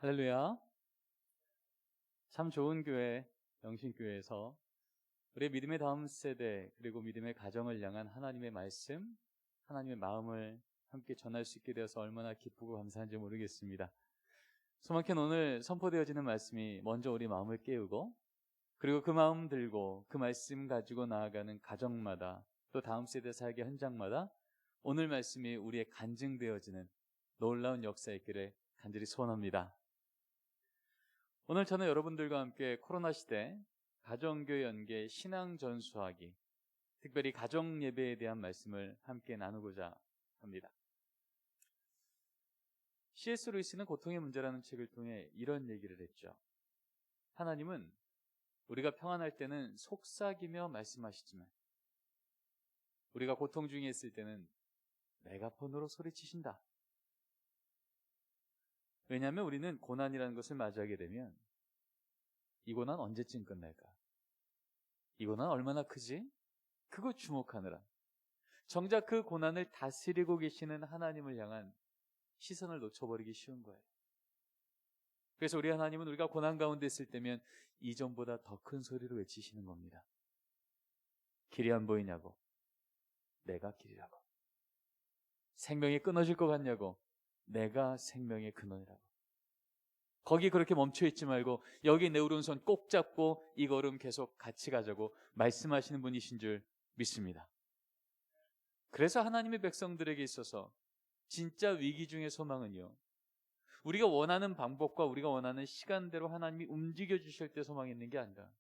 할렐루야. 참 좋은 교회, 영신교회에서 우리의 믿음의 다음 세대 그리고 믿음의 가정을 향한 하나님의 말씀, 하나님의 마음을 함께 전할 수 있게 되어서 얼마나 기쁘고 감사한지 모르겠습니다. 소망캔 오늘 선포되어지는 말씀이 먼저 우리 마음을 깨우고 그리고 그 마음 들고 그 말씀 가지고 나아가는 가정마다 또 다음 세대 살기 현장마다 오늘 말씀이 우리의 간증되어지는 놀라운 역사 있기를 간절히 소원합니다. 오늘 저는 여러분들과 함께 코로나 시대 가정교회 연계 신앙 전수하기, 특별히 가정 예배에 대한 말씀을 함께 나누고자 합니다. C.S. 루이스는 고통의 문제라는 책을 통해 이런 얘기를 했죠. 하나님은 우리가 평안할 때는 속삭이며 말씀하시지만 우리가 고통 중에 있을 때는 메가폰으로 소리치신다. 왜냐하면 우리는 고난이라는 것을 맞이하게 되면 이 고난 언제쯤 끝날까? 이 고난 얼마나 크지? 그거 주목하느라 정작 그 고난을 다스리고 계시는 하나님을 향한 시선을 놓쳐버리기 쉬운 거예요. 그래서 우리 하나님은 우리가 고난 가운데 있을 때면 이전보다 더 큰 소리로 외치시는 겁니다. 길이 안 보이냐고? 내가 길이라고. 생명이 끊어질 것 같냐고? 내가 생명의 근원이라고. 거기 그렇게 멈춰있지 말고 여기 내 오른손 꼭 잡고 이 걸음 계속 같이 가자고 말씀하시는 분이신 줄 믿습니다. 그래서 하나님의 백성들에게 있어서 진짜 위기 중의 소망은요, 우리가 원하는 방법과 우리가 원하는 시간대로 하나님이 움직여 주실 때 소망이 있는 게 아니라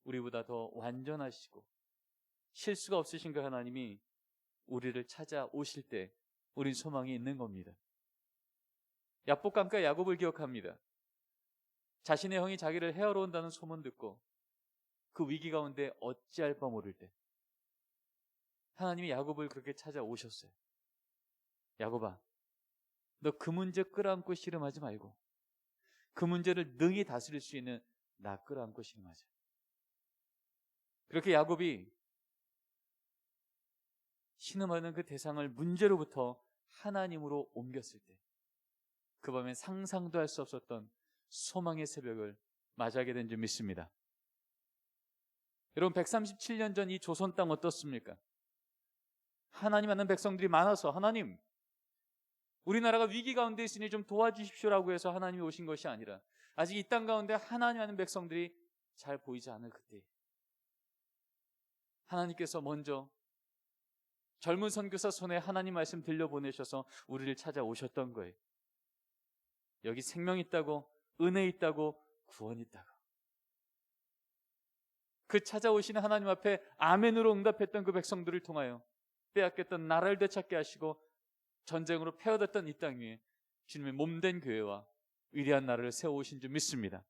우리보다 더 완전하시고 실수가 없으신 그 하나님이 우리를 찾아오실 때 우린 소망이 있는 겁니다. 야복강가 야곱을 기억합니다. 자신의 형이 자기를 해하러 온다는 소문 듣고 그 위기 가운데 어찌할 바 모를 때 하나님이 야곱을 그렇게 찾아오셨어요. 야곱아, 너 그 문제 끌어안고 씨름하지 말고 그 문제를 능히 다스릴 수 있는 나 끌어안고 씨름하자. 그렇게 야곱이 신음하는 그 대상을 문제로부터 하나님으로 옮겼을 때 그 밤에 상상도 할 수 없었던 소망의 새벽을 맞이하게 된 줄 믿습니다. 여러분, 137년 전 이 조선 땅 어떻습니까? 하나님 아는 백성들이 많아서 하나님, 우리나라가 위기 가운데 있으니 좀 도와주십시오라고 해서 하나님이 오신 것이 아니라 아직 이 땅 가운데 하나님 아는 백성들이 잘 보이지 않을 그때 하나님께서 먼저 젊은 선교사 손에 하나님 말씀 들려보내셔서 우리를 찾아오셨던 거예요. 여기 생명 있다고, 은혜 있다고, 구원 있다고. 그 찾아오시는 하나님 앞에 아멘으로 응답했던 그 백성들을 통하여 빼앗겼던 나라를 되찾게 하시고 전쟁으로 패어졌던 이 땅 위에 주님의 몸된 교회와 위대한 나라를 세워오신 줄 믿습니다.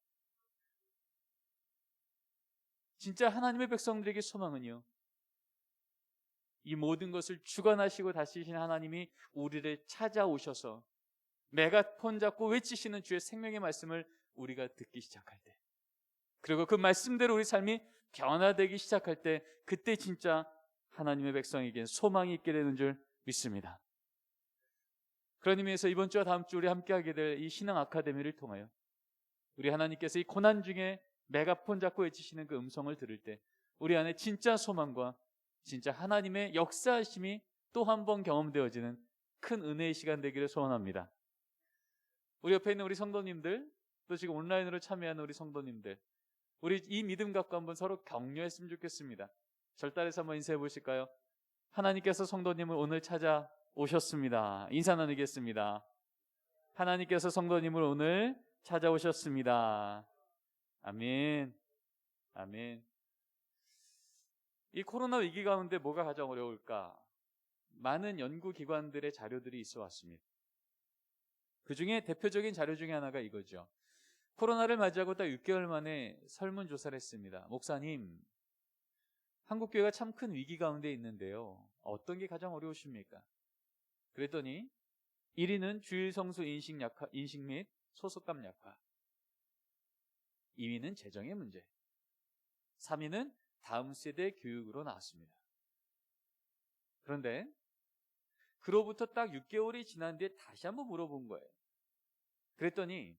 진짜 하나님의 백성들에게 소망은요, 이 모든 것을 주관하시고 다스리신 하나님이 우리를 찾아오셔서 메가폰 잡고 외치시는 주의 생명의 말씀을 우리가 듣기 시작할 때, 그리고 그 말씀대로 우리 삶이 변화되기 시작할 때, 그때 진짜 하나님의 백성에겐 소망이 있게 되는 줄 믿습니다. 그런 의미에서 이번 주와 다음 주 우리 함께하게 될 이 신앙 아카데미를 통하여 우리 하나님께서 이 고난 중에 메가폰 잡고 외치시는 그 음성을 들을 때 우리 안에 진짜 소망과 진짜 하나님의 역사하심이 또 한 번 경험되어지는 큰 은혜의 시간 되기를 소원합니다. 우리 옆에 있는 우리 성도님들, 또 지금 온라인으로 참여하는 우리 성도님들, 우리 이 믿음 갖고 한번 서로 격려했으면 좋겠습니다. 절단해서 한번 인사해 보실까요? 하나님께서 성도님을 오늘 찾아오셨습니다. 인사 나누겠습니다. 하나님께서 성도님을 오늘 찾아오셨습니다. 아멘. 아멘. 이 코로나 위기 가운데 뭐가 가장 어려울까? 많은 연구기관들의 자료들이 있어 왔습니다. 그 중에 대표적인 자료 중에 하나가 이거죠. 코로나를 맞이하고 딱 6개월 만에 설문조사를 했습니다. 목사님, 한국교회가 참 큰 위기 가운데 있는데요, 어떤 게 가장 어려우십니까? 그랬더니 1위는 주일 성수 인식 및 소속감 약화, 2위는 재정의 문제, 3위는 다음 세대 교육으로 나왔습니다. 그런데 그로부터 딱 6개월이 지난 뒤에 다시 한번 물어본 거예요. 그랬더니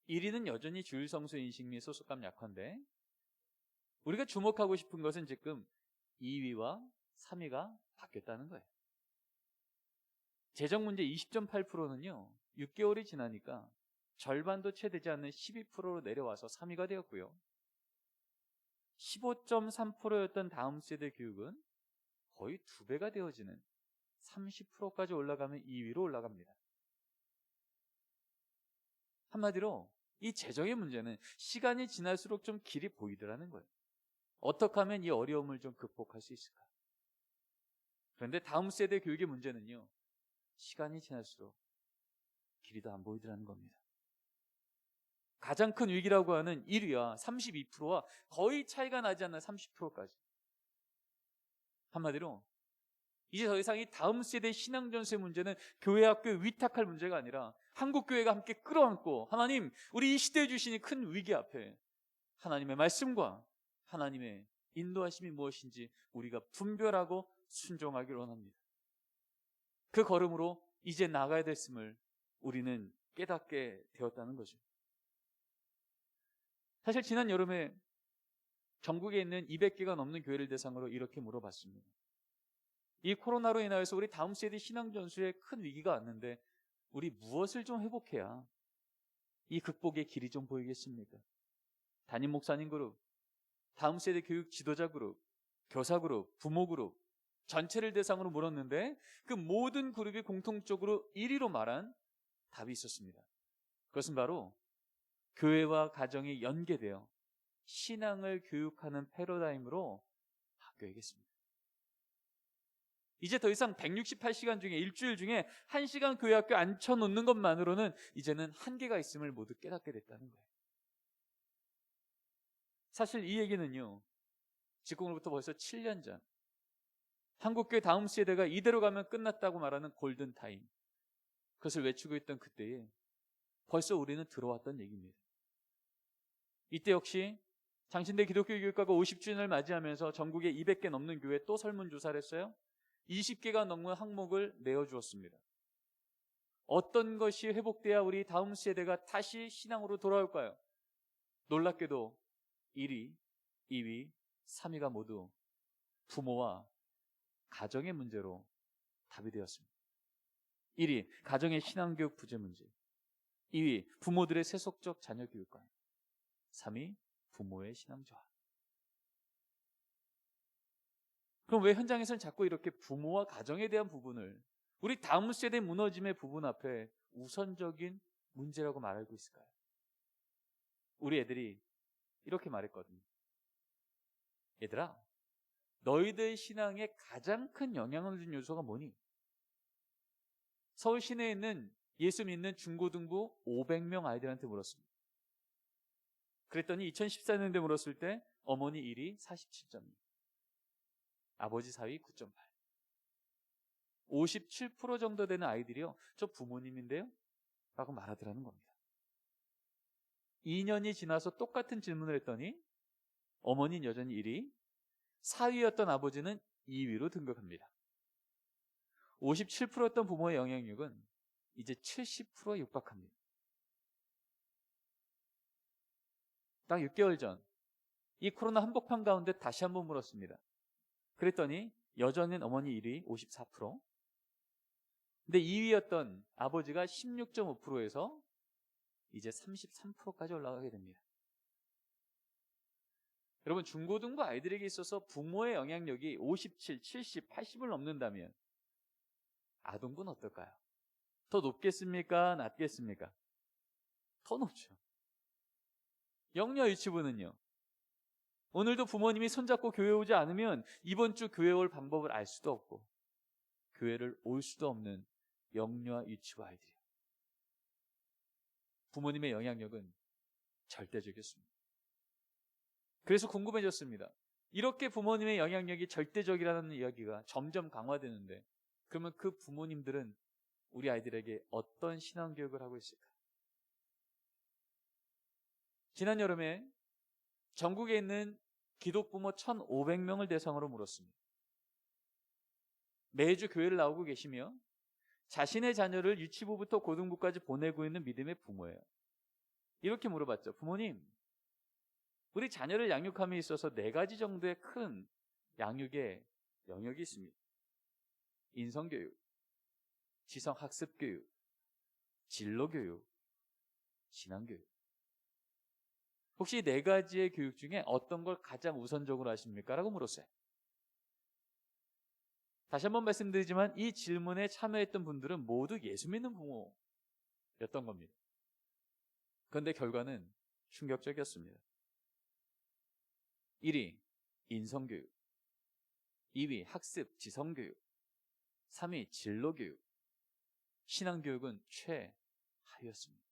1위는 여전히 주일성수 인식미 소속감 약화인데 우리가 주목하고 싶은 것은 지금 2위와 3위가 바뀌었다는 거예요. 재정 문제 20.8%는요. 6개월이 지나니까 절반도 채 되지 않는 12%로 내려와서 3위가 되었고요. 15.3%였던 다음 세대 교육은 거의 2배가 되어지는 30%까지 올라가면 2위로 올라갑니다. 한마디로 이 재정의 문제는 시간이 지날수록 좀 길이 보이더라는 거예요. 어떻게 하면 이 어려움을 좀 극복할 수 있을까? 그런데 다음 세대 교육의 문제는요. 시간이 지날수록 길이 더 안 보이더라는 겁니다. 가장 큰 위기라고 하는 1위와 32%와 거의 차이가 나지 않는 30%까지. 한마디로 이제 더 이상 이 다음 세대 신앙 전수의 문제는 교회 학교에 위탁할 문제가 아니라 한국 교회가 함께 끌어안고 하나님, 우리 이 시대에 주신 이 큰 위기 앞에 하나님의 말씀과 하나님의 인도하심이 무엇인지 우리가 분별하고 순종하기를 원합니다. 그 걸음으로 이제 나가야 됐음을 우리는 깨닫게 되었다는 거죠. 사실 지난 여름에 전국에 있는 200개가 넘는 교회를 대상으로 이렇게 물어봤습니다. 이 코로나로 인하여서 우리 다음 세대 신앙 전수에 큰 위기가 왔는데 우리 무엇을 좀 회복해야 이 극복의 길이 좀 보이겠습니까? 담임 목사님 그룹, 다음 세대 교육 지도자 그룹, 교사 그룹, 부모 그룹 전체를 대상으로 물었는데 그 모든 그룹이 공통적으로 1위로 말한 답이 있었습니다. 그것은 바로 교회와 가정이 연계되어 신앙을 교육하는 패러다임으로 바뀌어야겠습니다. 이제 더 이상 168시간 중에 일주일 중에 1시간 교회 학교 앉혀놓는 것만으로는 이제는 한계가 있음을 모두 깨닫게 됐다는 거예요. 사실 이 얘기는요. 직공으로부터 벌써 7년 전 한국교회 다음 세대가 이대로 가면 끝났다고 말하는 골든타임, 그것을 외치고 있던 그때에 벌써 우리는 들어왔던 얘기입니다. 이때 역시 장신대 기독교 교육과가 50주년을 맞이하면서 전국에 200개 넘는 교회에 또 설문조사를 했어요. 20개가 넘는 항목을 내어주었습니다. 어떤 것이 회복돼야 우리 다음 세대가 다시 신앙으로 돌아올까요? 놀랍게도 1위, 2위, 3위가 모두 부모와 가정의 문제로 답이 되었습니다. 1위, 가정의 신앙교육 부재 문제. 2위, 부모들의 세속적 자녀 교육관. 3위, 부모의 신앙 저하. 그럼 왜 현장에서는 자꾸 이렇게 부모와 가정에 대한 부분을 우리 다음 세대 무너짐의 부분 앞에 우선적인 문제라고 말하고 있을까요? 우리 애들이 이렇게 말했거든요. 얘들아, 너희들 신앙에 가장 큰 영향을 준 요소가 뭐니? 서울 시내에 있는 예수 믿는 중고등부 500명 아이들한테 물었습니다. 그랬더니 2014년도에 물었을 때 어머니 1위 47.6, 아버지 4위 9.8. 57% 정도 되는 아이들이요, 저 부모님인데요? 라고 말하더라는 겁니다. 2년이 지나서 똑같은 질문을 했더니 어머니는 여전히 1위, 4위였던 아버지는 2위로 등극합니다. 57%였던 부모의 영향력은 이제 70%에 육박합니다. 딱 6개월 전 이 코로나 한복판 가운데 다시 한번 물었습니다. 그랬더니 여전히 어머니 1위 54%, 근데 2위였던 아버지가 16.5%에서 이제 33%까지 올라가게 됩니다. 여러분, 중고등부 아이들에게 있어서 부모의 영향력이 57, 70, 80을 넘는다면 아동부는 어떨까요? 더 높겠습니까? 낮겠습니까? 더 높죠. 영유아 유치부는요, 오늘도 부모님이 손잡고 교회 오지 않으면 이번 주 교회 올 방법을 알 수도 없고 교회를 올 수도 없는 영유아 유치부 아이들이에요. 부모님의 영향력은 절대적이었습니다. 그래서 궁금해졌습니다. 이렇게 부모님의 영향력이 절대적이라는 이야기가 점점 강화되는데 그러면 그 부모님들은 우리 아이들에게 어떤 신앙교육을 하고 있을까? 지난 여름에 전국에 있는 기독부모 1,500명을 대상으로 물었습니다. 매주 교회를 나오고 계시며 자신의 자녀를 유치부부터 고등부까지 보내고 있는 믿음의 부모예요. 이렇게 물어봤죠. 부모님, 우리 자녀를 양육함에 있어서 4가지 정도의 큰 양육의 영역이 있습니다. 인성교육, 지성학습교육, 진로교육, 신앙교육. 혹시 4가지의 교육 중에 어떤 걸 가장 우선적으로 하십니까? 라고 물었어요. 다시 한번 말씀드리지만 이 질문에 참여했던 분들은 모두 예수 믿는 부모였던 겁니다. 그런데 결과는 충격적이었습니다. 1위 인성교육, 2위 학습 지성교육, 3위 진로교육, 신앙교육은 최하위였습니다.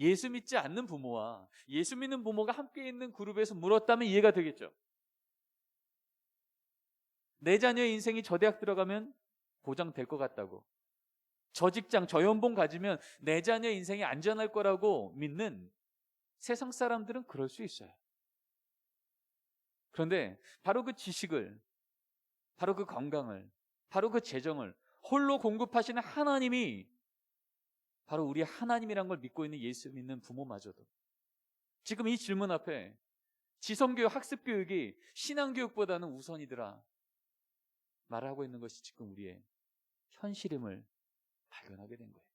예수 믿지 않는 부모와 예수 믿는 부모가 함께 있는 그룹에서 물었다면 이해가 되겠죠. 내 자녀의 인생이 저 대학 들어가면 보장될 것 같다고, 저 직장, 저 연봉 가지면 내 자녀의 인생이 안전할 거라고 믿는 세상 사람들은 그럴 수 있어요. 그런데 바로 그 지식을, 바로 그 건강을, 바로 그 재정을 홀로 공급하시는 하나님이 바로 우리 하나님이란 걸 믿고 있는 예수 믿는 부모마저도 지금 이 질문 앞에 지성교육, 학습교육이 신앙교육보다는 우선이더라 말하고 있는 것이 지금 우리의 현실임을 발견하게 된 거예요.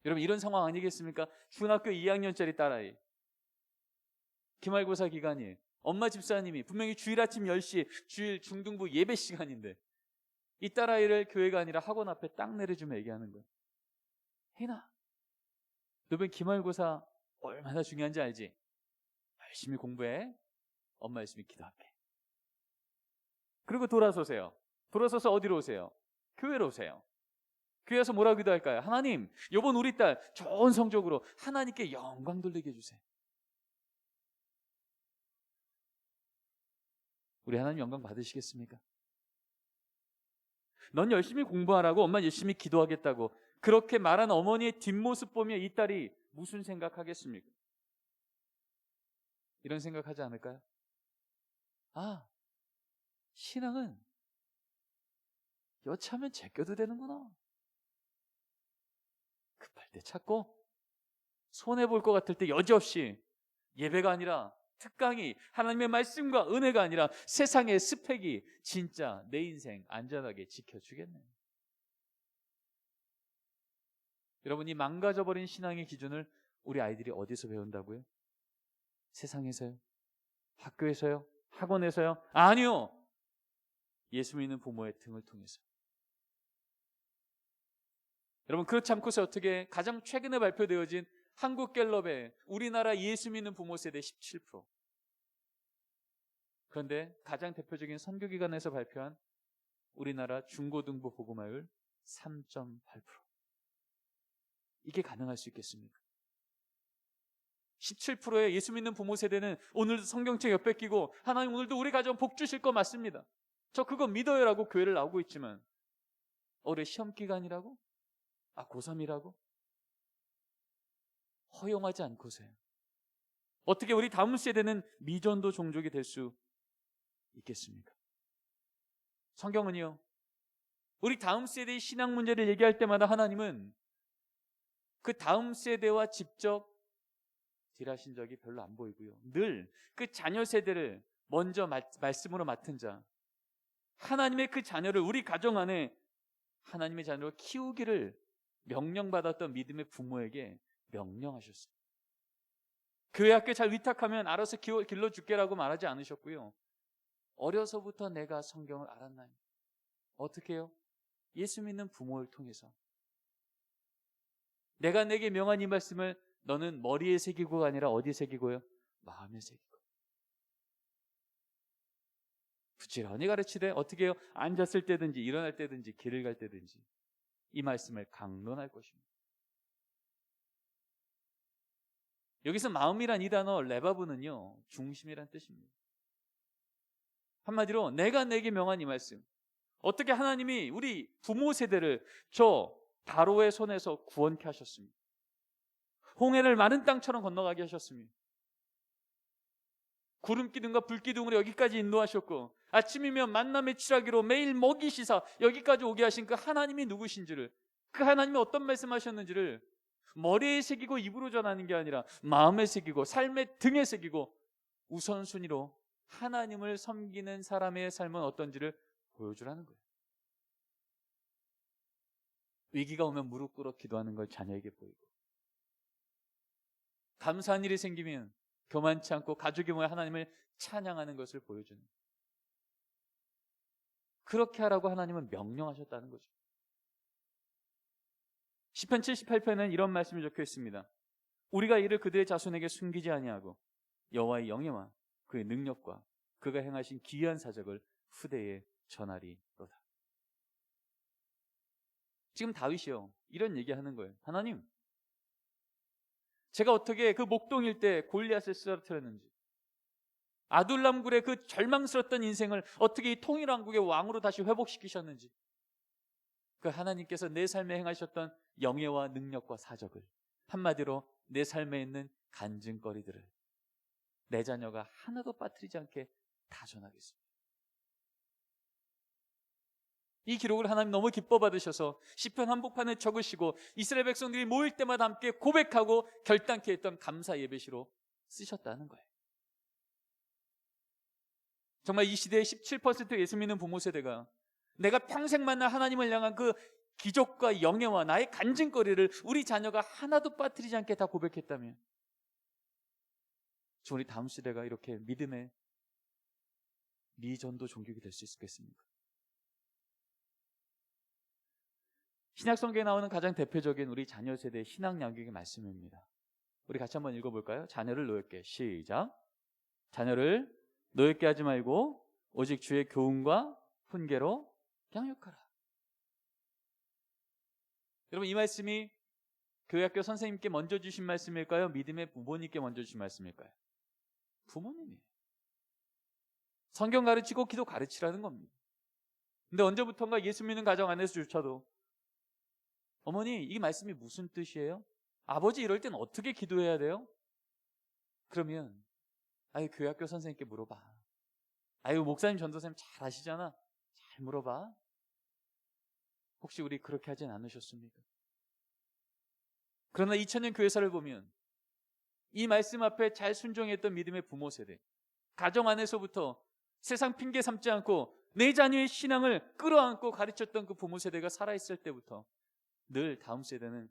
여러분, 이런 상황 아니겠습니까? 중학교 2학년짜리 딸아이, 기말고사 기간이, 엄마 집사님이 분명히 주일 아침 10시 주일 중등부 예배 시간인데 이 딸아이를 교회가 아니라 학원 앞에 딱 내려주며 얘기하는 거예요. 혜인아, 너 이번 기말고사 얼마나 중요한지 알지? 열심히 공부해. 엄마 열심히 기도할게. 그리고 돌아서세요. 돌아서서 어디로 오세요? 교회로 오세요. 교회에서 뭐라고 기도할까요? 하나님, 이번 우리 딸 좋은 성적으로 하나님께 영광 돌리게 해주세요. 우리 하나님 영광 받으시겠습니까? 넌 열심히 공부하라고, 엄마 열심히 기도하겠다고 그렇게 말한 어머니의 뒷모습 보며 이 딸이 무슨 생각하겠습니까? 이런 생각하지 않을까요? 아, 신앙은 여차하면 제껴도 되는구나. 급할 때 찾고 손해볼 것 같을 때 여지없이, 예배가 아니라 특강이, 하나님의 말씀과 은혜가 아니라 세상의 스펙이 진짜 내 인생 안전하게 지켜주겠네. 여러분이 망가져버린 신앙의 기준을 우리 아이들이 어디서 배운다고요? 세상에서요? 학교에서요? 학원에서요? 아니요. 예수 믿는 부모의 등을 통해서. 여러분, 그렇지 않고서 어떻게 가장 최근에 발표되어진 한국갤럽의 우리나라 예수 믿는 부모 세대 17%. 그런데 가장 대표적인 선교기관에서 발표한 우리나라 중고등부 복음화율 3.8%. 이게 가능할 수 있겠습니까? 17%의 예수 믿는 부모 세대는 오늘도 성경책 옆에 끼고 하나님 오늘도 우리 가정 복 주실 거 맞습니다. 저 그거 믿어요라고 교회를 나오고 있지만 올해 시험 기간이라고? 고3이라고? 허용하지 않고서요. 어떻게 우리 다음 세대는 미전도 종족이 될 수 있겠습니까? 성경은요, 우리 다음 세대의 신앙 문제를 얘기할 때마다 하나님은 그 다음 세대와 직접 딜하신 적이 별로 안 보이고요. 늘 그 자녀 세대를 먼저 말씀으로 맡은 자, 하나님의 그 자녀를 우리 가정 안에 하나님의 자녀로 키우기를 명령받았던 믿음의 부모에게 명령하셨어요. 교회 학교 잘 위탁하면 알아서 길러줄게라고 말하지 않으셨고요. 어려서부터 내가 성경을 알았나요? 어떻게 해요? 예수 믿는 부모를 통해서. 내가 내게 명한 이 말씀을 너는 머리에 새기고가 아니라 어디에 새기고요? 마음에 새기고. 부지런히 가르치되 어떻게 해요? 앉았을 때든지 일어날 때든지 길을 갈 때든지 이 말씀을 강론할 것입니다. 여기서 마음이란 이 단어 레바브는요, 중심이란 뜻입니다. 한마디로 내가 내게 명한 이 말씀, 어떻게 하나님이 우리 부모 세대를 저 바로의 손에서 구원케 하셨습니다. 홍해를 마른 땅처럼 건너가게 하셨습니다. 구름 기둥과 불 기둥으로 여기까지 인도하셨고 아침이면 만남의 취하기로 매일 먹이시사 여기까지 오게 하신 그 하나님이 누구신지를, 그 하나님이 어떤 말씀하셨는지를 머리에 새기고 입으로 전하는 게 아니라 마음에 새기고 삶의 등에 새기고 우선순위로 하나님을 섬기는 사람의 삶은 어떤지를 보여주라는 거예요. 위기가 오면 무릎 꿇어 기도하는 걸 자녀에게 보이고, 감사한 일이 생기면 교만치 않고 가족이 모여 하나님을 찬양하는 것을 보여주는, 그렇게 하라고 하나님은 명령하셨다는 거죠. 시편 78편에는 이런 말씀이 적혀 있습니다. 우리가 이를 그들의 자손에게 숨기지 아니하고 여호와의 영예와 그의 능력과 그가 행하신 기이한 사적을 후대에 전하리로다. 지금 다윗이요, 이런 얘기하는 거예요. 하나님, 제가 어떻게 그 목동일 때 골리앗을 쓰러뜨렸는지, 아둘람굴의 그 절망스러웠던 인생을 어떻게 이 통일왕국의 왕으로 다시 회복시키셨는지, 그 하나님께서 내 삶에 행하셨던 영예와 능력과 사적을, 한마디로 내 삶에 있는 간증거리들을 내 자녀가 하나도 빠뜨리지 않게 다 전하겠습니다. 이 기록을 하나님 너무 기뻐 받으셔서 시편 한복판에 적으시고 이스라엘 백성들이 모일 때마다 함께 고백하고 결단케 했던 감사 예배시로 쓰셨다는 거예요. 정말 이 시대의 17% 예수 믿는 부모 세대가 내가 평생 만날 하나님을 향한 그 기적과 영예와 나의 간증거리를 우리 자녀가 하나도 빠뜨리지 않게 다 고백했다면, 우리 다음 시대가 이렇게 믿음의 미전도 종교가 될 수 있겠습니까? 신약 성경에 나오는 가장 대표적인 우리 자녀 세대의 신앙 양육의 말씀입니다. 우리 같이 한번 읽어볼까요? 자녀를 노엽게, 시작. 자녀를 노엽게 하지 말고 오직 주의 교훈과 훈계로 양육하라. 여러분, 이 말씀이 교회학교 선생님께 먼저 주신 말씀일까요? 믿음의 부모님께 먼저 주신 말씀일까요? 부모님이에요. 성경 가르치고 기도 가르치라는 겁니다. 근데 언제부턴가 예수 믿는 가정 안에서조차도 어머니, 이 말씀이 무슨 뜻이에요? 아버지, 이럴 땐 어떻게 기도해야 돼요? 그러면 아유, 교회학교 선생님께 물어봐. 아유, 목사님 전도사님 잘 아시잖아. 잘 물어봐. 혹시 우리 그렇게 하진 않으셨습니까? 그러나 2000년 교회사를 보면 이 말씀 앞에 잘 순종했던 믿음의 부모 세대, 가정 안에서부터 세상 핑계 삼지 않고 내 자녀의 신앙을 끌어안고 가르쳤던 그 부모 세대가 살아있을 때부터 늘 다음 세대는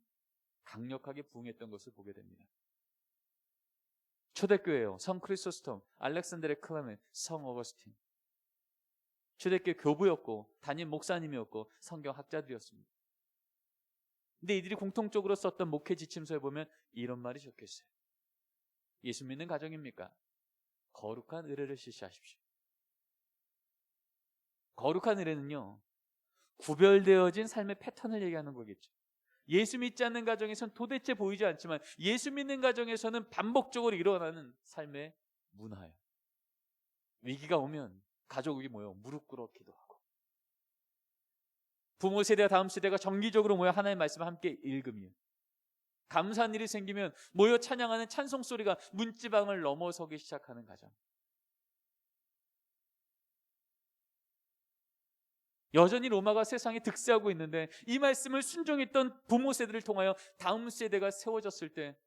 강력하게 부응했던 것을 보게 됩니다. 초대교회요, 성 크리소스톰, 알렉산드레 클레멘, 성 어거스틴. 초대교회 교부였고 담임 목사님이었고 성경학자들이었습니다. 근데 이들이 공통적으로 썼던 목회 지침서에 보면 이런 말이 적혀 있어요. 예수 믿는 가정입니까? 거룩한 의례를 실시하십시오. 거룩한 의례는요, 구별되어진 삶의 패턴을 얘기하는 거겠죠. 예수 믿지 않는 가정에서는 도대체 보이지 않지만 예수 믿는 가정에서는 반복적으로 일어나는 삶의 문화예요. 위기가 오면 가족이 모여 무릎 꿇어 기도하고, 부모 세대와 다음 세대가 정기적으로 모여 하나님의 말씀을 함께 읽으며, 감사한 일이 생기면 모여 찬양하는 찬송 소리가 문지방을 넘어서기 시작하는 가정. 여전히 로마가 세상에 득세하고 있는데 이 말씀을 순종했던 부모 세대를 통하여 다음 세대가 세워졌을 때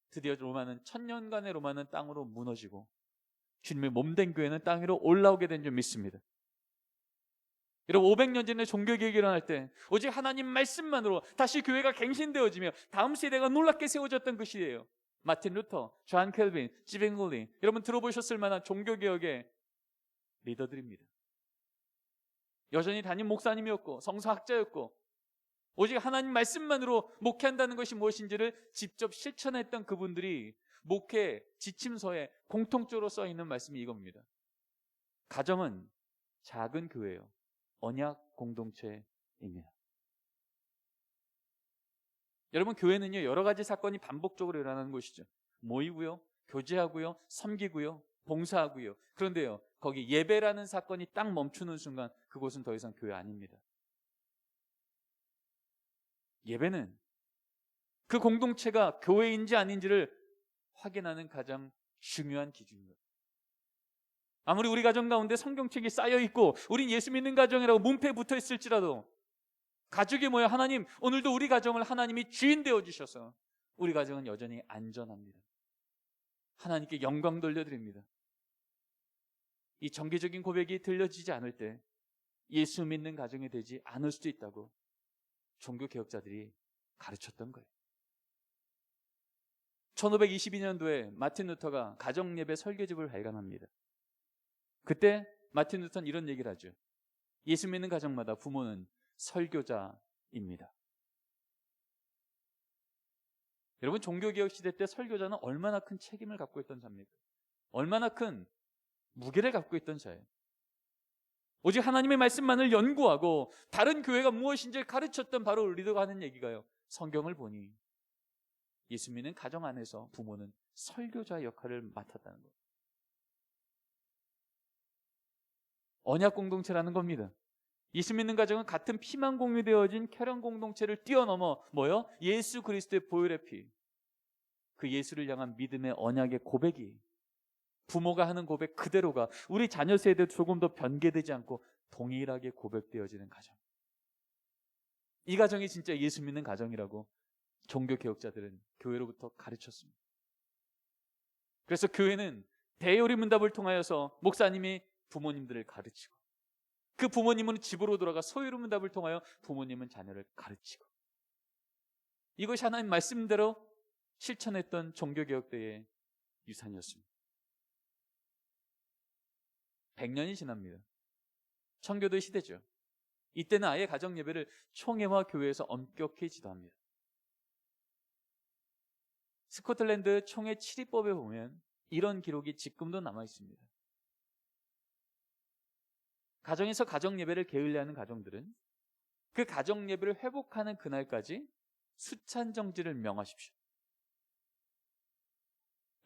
드디어 로마는, 천년간의 로마는 땅으로 무너지고 주님의 몸된 교회는 땅 위로 올라오게 된 줄 믿습니다. 여러분, 500년 전에 종교개혁이 일어날 때 오직 하나님 말씀만으로 다시 교회가 갱신되어지며 다음 세대가 놀랍게 세워졌던 그 시대예요. 마틴 루터, 존 켈빈, 지뱅글리, 여러분 들어보셨을 만한 종교개혁의 리더들입니다. 여전히 담임 목사님이었고 성서학자였고 오직 하나님 말씀만으로 목회한다는 것이 무엇인지를 직접 실천했던 그분들이 목회 지침서에 공통적으로 써 있는 말씀이 이겁니다. 가정은 작은 교회예요. 언약 공동체입니다. 여러분, 교회는요, 여러 가지 사건이 반복적으로 일어나는 곳이죠. 모이고요, 교제하고요, 섬기고요, 봉사하고요. 그런데요, 거기 예배라는 사건이 딱 멈추는 순간 그곳은 더 이상 교회 아닙니다. 예배는 그 공동체가 교회인지 아닌지를 확인하는 가장 중요한 기준입니다. 아무리 우리 가정 가운데 성경책이 쌓여 있고 우린 예수 믿는 가정이라고 문패에 붙어 있을지라도 가족이 뭐야? 하나님, 오늘도 우리 가정을 하나님이 주인 되어 주셔서 우리 가정은 여전히 안전합니다. 하나님께 영광 돌려드립니다. 이 정기적인 고백이 들려지지 않을 때 예수 믿는 가정이 되지 않을 수도 있다고 종교개혁자들이 가르쳤던 거예요. 1522년도에 마틴 루터가 가정예배 설계집을 발간합니다. 그때 마틴 루터는 이런 얘기를 하죠. 예수 믿는 가정마다 부모는 설교자입니다. 여러분, 종교개혁 시대 때 설교자는 얼마나 큰 책임을 갖고 있던 자입니까? 얼마나 큰 무게를 갖고 있던 자예요. 오직 하나님의 말씀만을 연구하고 다른 교회가 무엇인지 가르쳤던 바로 리더가 하는 얘기가요, 성경을 보니 예수 믿는 가정 안에서 부모는 설교자 역할을 맡았다는 거예요. 언약 공동체라는 겁니다. 예수 믿는 가정은 같은 피만 공유되어진 혈연 공동체를 뛰어넘어 뭐요? 예수 그리스도의 보혈의 피, 그 예수를 향한 믿음의 언약의 고백이 부모가 하는 고백 그대로가 우리 자녀 세대도 조금 더 변개되지 않고 동일하게 고백되어지는 가정. 이 가정이 진짜 예수 믿는 가정이라고 종교개혁자들은 교회로부터 가르쳤습니다. 그래서 교회는 대요리 문답을 통하여서 목사님이 부모님들을 가르치고 그 부모님은 집으로 돌아가 소요리 문답을 통하여 부모님은 자녀를 가르치고, 이것이 하나님 말씀대로 실천했던 종교개혁대의 유산이었습니다. 100년이 지납니다. 청교도 시대죠. 이때는 아예 가정예배를 총회와 교회에서 엄격히 지도합니다. 스코틀랜드 총회 7위법에 보면 이런 기록이 지금도 남아 있습니다. 가정에서 가정예배를 게을리하는 가정들은 그 가정예배를 회복하는 그날까지 수찬정지를 명하십시오.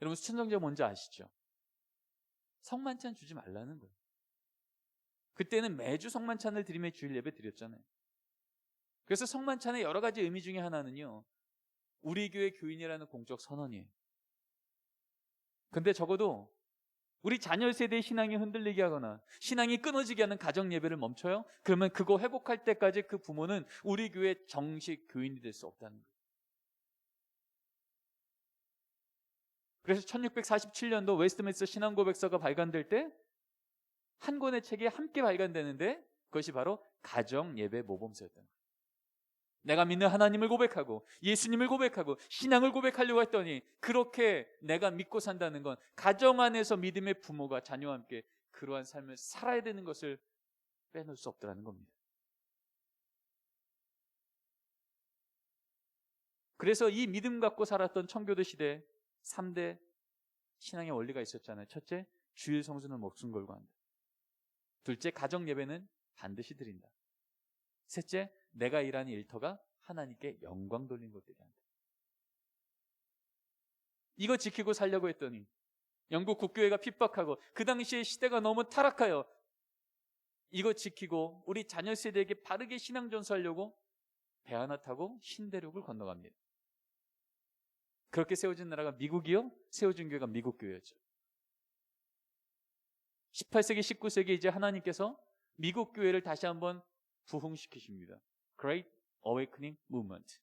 여러분, 수찬정지가 뭔지 아시죠? 성만찬 주지 말라는 거예요. 그때는 매주 성만찬을 드리며 주일 예배 드렸잖아요. 그래서 성만찬의 여러 가지 의미 중에 하나는요, 우리 교회 교인이라는 공적 선언이에요. 근데 적어도 우리 자녀 세대의 신앙이 흔들리게 하거나 신앙이 끊어지게 하는 가정 예배를 멈춰요? 그러면 그거 회복할 때까지 그 부모는 우리 교회 정식 교인이 될 수 없다는 거예요. 그래서 1647년도 웨스트민스터 신앙고백서가 발간될 때 한 권의 책이 함께 발간되는데 그것이 바로 가정 예배 모범서였던 거예요. 내가 믿는 하나님을 고백하고 예수님을 고백하고 신앙을 고백하려고 했더니 그렇게 내가 믿고 산다는 건 가정 안에서 믿음의 부모가 자녀와 함께 그러한 삶을 살아야 되는 것을 빼놓을 수 없더라는 겁니다. 그래서 이 믿음 갖고 살았던 청교도 시대 3대 신앙의 원리가 있었잖아요. 첫째, 주일 성수는 목숨 걸고 한다. 둘째, 가정 예배는 반드시 드린다. 셋째, 내가 일하는 일터가 하나님께 영광 돌린 것들이 한다. 이거 지키고 살려고 했더니 영국 국교회가 핍박하고 그 당시에 시대가 너무 타락하여 이거 지키고 우리 자녀 세대에게 바르게 신앙 전수하려고 배 하나 타고 신대륙을 건너갑니다. 그렇게 세워진 나라가 미국이요? 세워진 교회가 미국 교회였죠. 18세기, 19세기 이제 하나님께서 미국 교회를 다시 한번 부흥시키십니다. Great Awakening Movement.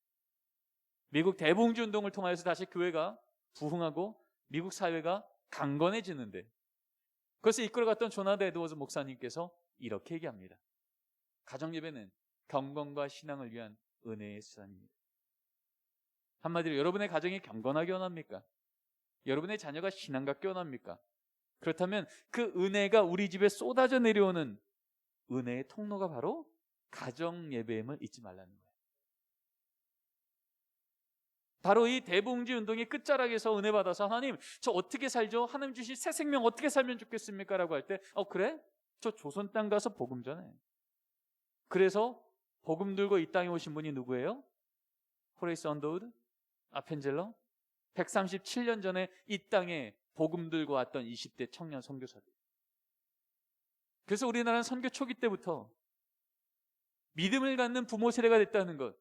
미국 대봉주 운동을 통해서 다시 교회가 부흥하고 미국 사회가 강건해지는데, 그것을 이끌어갔던 조나단 에드워즈 목사님께서 이렇게 얘기합니다. 가정예배는 경건과 신앙을 위한 은혜의 수단입니다. 한마디로 여러분의 가정이 경건하게 원합니까? 여러분의 자녀가 신앙 갖게 원합니까? 그렇다면 그 은혜가 우리 집에 쏟아져 내려오는 은혜의 통로가 바로 가정예배임을 잊지 말라는 거예요. 바로 이 대봉지 운동의 끝자락에서 은혜 받아서 하나님, 저 어떻게 살죠? 하나님 주신 새 생명 어떻게 살면 좋겠습니까? 라고 할 때 그래? 저 조선 땅 가서 복음 전해. 그래서 복음 들고 이 땅에 오신 분이 누구예요? 호레이스 언더우드, 아펜젤러. 137년 전에 이 땅에 복음 들고 왔던 20대 청년 선교사들. 그래서 우리나라는 선교 초기 때부터 믿음을 갖는 부모 세대가 됐다는 것,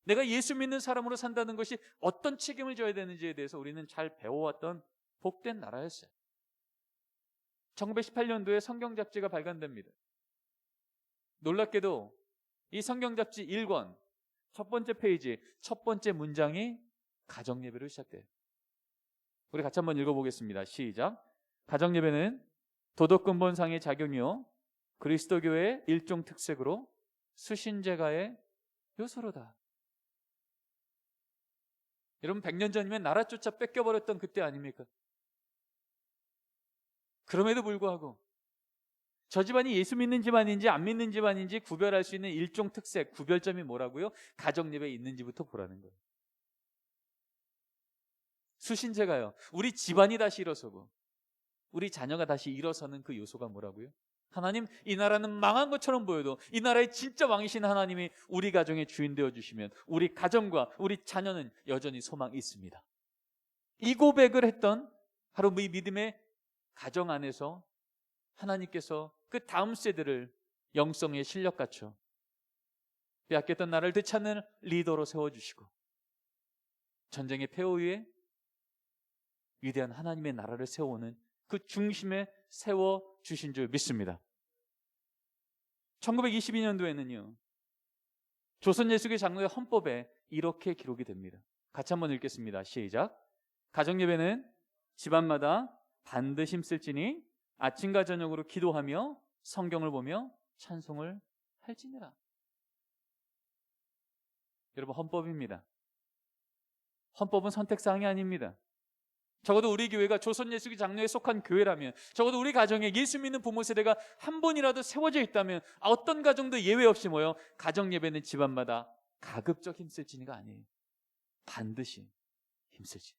내가 예수 믿는 사람으로 산다는 것이 어떤 책임을 져야 되는지에 대해서 우리는 잘 배워왔던 복된 나라였어요. 1918년도에 성경 잡지가 발간됩니다. 놀랍게도 이 성경 잡지 1권 첫 번째 페이지 첫 번째 문장이 가정예배로 시작돼요. 우리 같이 한번 읽어보겠습니다. 시작. 가정예배는 도덕근본상의 작용이요 그리스도교의 일종 특색으로 수신제가의 요소로다. 여러분 100년 전이면 나라조차 뺏겨버렸던 그때 아닙니까? 그럼에도 불구하고 저 집안이 예수 믿는 집안인지 안 믿는 집안인지 구별할 수 있는 일종 특색, 구별점이 뭐라고요? 가정예배에 있는지부터 보라는 거예요. 수신제가요. 우리 집안이 다시 일어서고 우리 자녀가 다시 일어서는 그 요소가 뭐라고요? 하나님, 이 나라는 망한 것처럼 보여도 이 나라의 진짜 왕이신 하나님이 우리 가정의 주인 되어주시면 우리 가정과 우리 자녀는 여전히 소망이 있습니다. 이 고백을 했던 바로 이 믿음의 가정 안에서 하나님께서 그 다음 세대를 영성의 실력같이 빼앗겼던 나라를 되찾는 리더로 세워주시고 전쟁의 폐허 위에 위대한 하나님의 나라를 세워오는 그 중심에 세워주신 줄 믿습니다. 1922년도에는요 조선예수교 장로의 헌법에 이렇게 기록이 됩니다. 같이 한번 읽겠습니다. 시작. 가정예배는 집안마다 반드시 힘쓸지니 아침과 저녁으로 기도하며 성경을 보며 찬송을 할지니라. 여러분 헌법입니다. 헌법은 선택사항이 아닙니다. 적어도 우리 교회가 조선예수교 장로에 속한 교회라면 적어도 우리 가정에 예수 믿는 부모 세대가 한 번이라도 세워져 있다면 어떤 가정도 예외 없이 모여 가정예배는 집안마다 가급적 힘쓸지니가 아니에요. 반드시 힘쓸지.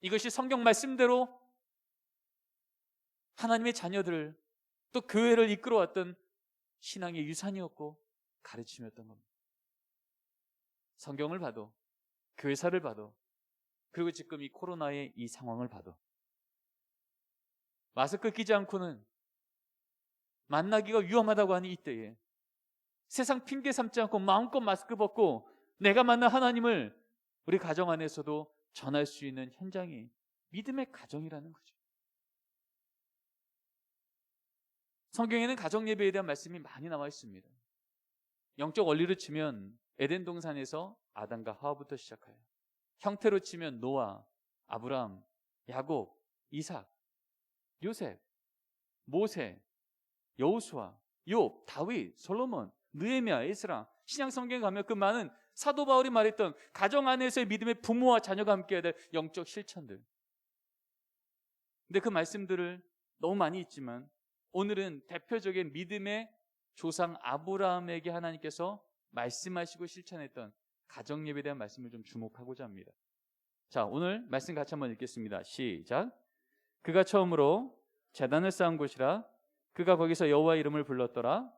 이것이 성경 말씀대로 하나님의 자녀들을 또 교회를 이끌어왔던 신앙의 유산이었고 가르침이었던 겁니다. 성경을 봐도 교회사를 봐도 그리고 지금 이 코로나의 이 상황을 봐도 마스크 끼지 않고는 만나기가 위험하다고 하는 이때에 세상 핑계 삼지 않고 마음껏 마스크 벗고 내가 만난 하나님을 우리 가정 안에서도 전할 수 있는 현장이 믿음의 가정이라는 거죠. 성경에는 가정예배에 대한 말씀이 많이 나와 있습니다. 영적 원리로 치면 에덴 동산에서 아담과 하와부터 시작해요. 형태로 치면 노아, 아브라함, 야곱, 이삭, 요셉, 모세, 여호수아, 욥, 다윗, 솔로몬, 느헤미야, 에스라, 신약 성경에 가면 그 많은 사도 바울이 말했던 가정 안에서의 믿음의 부모와 자녀가 함께해야 될 영적 실천들. 근데 그 말씀들을 너무 많이 있지만 오늘은 대표적인 믿음의 조상 아브라함에게 하나님께서 말씀하시고 실천했던 가정예배에 대한 말씀을 좀 주목하고자 합니다. 자, 오늘 말씀 같이 한번 읽겠습니다. 시작. 그가 처음으로 제단을 쌓은 곳이라 그가 거기서 여호와 이름을 불렀더라.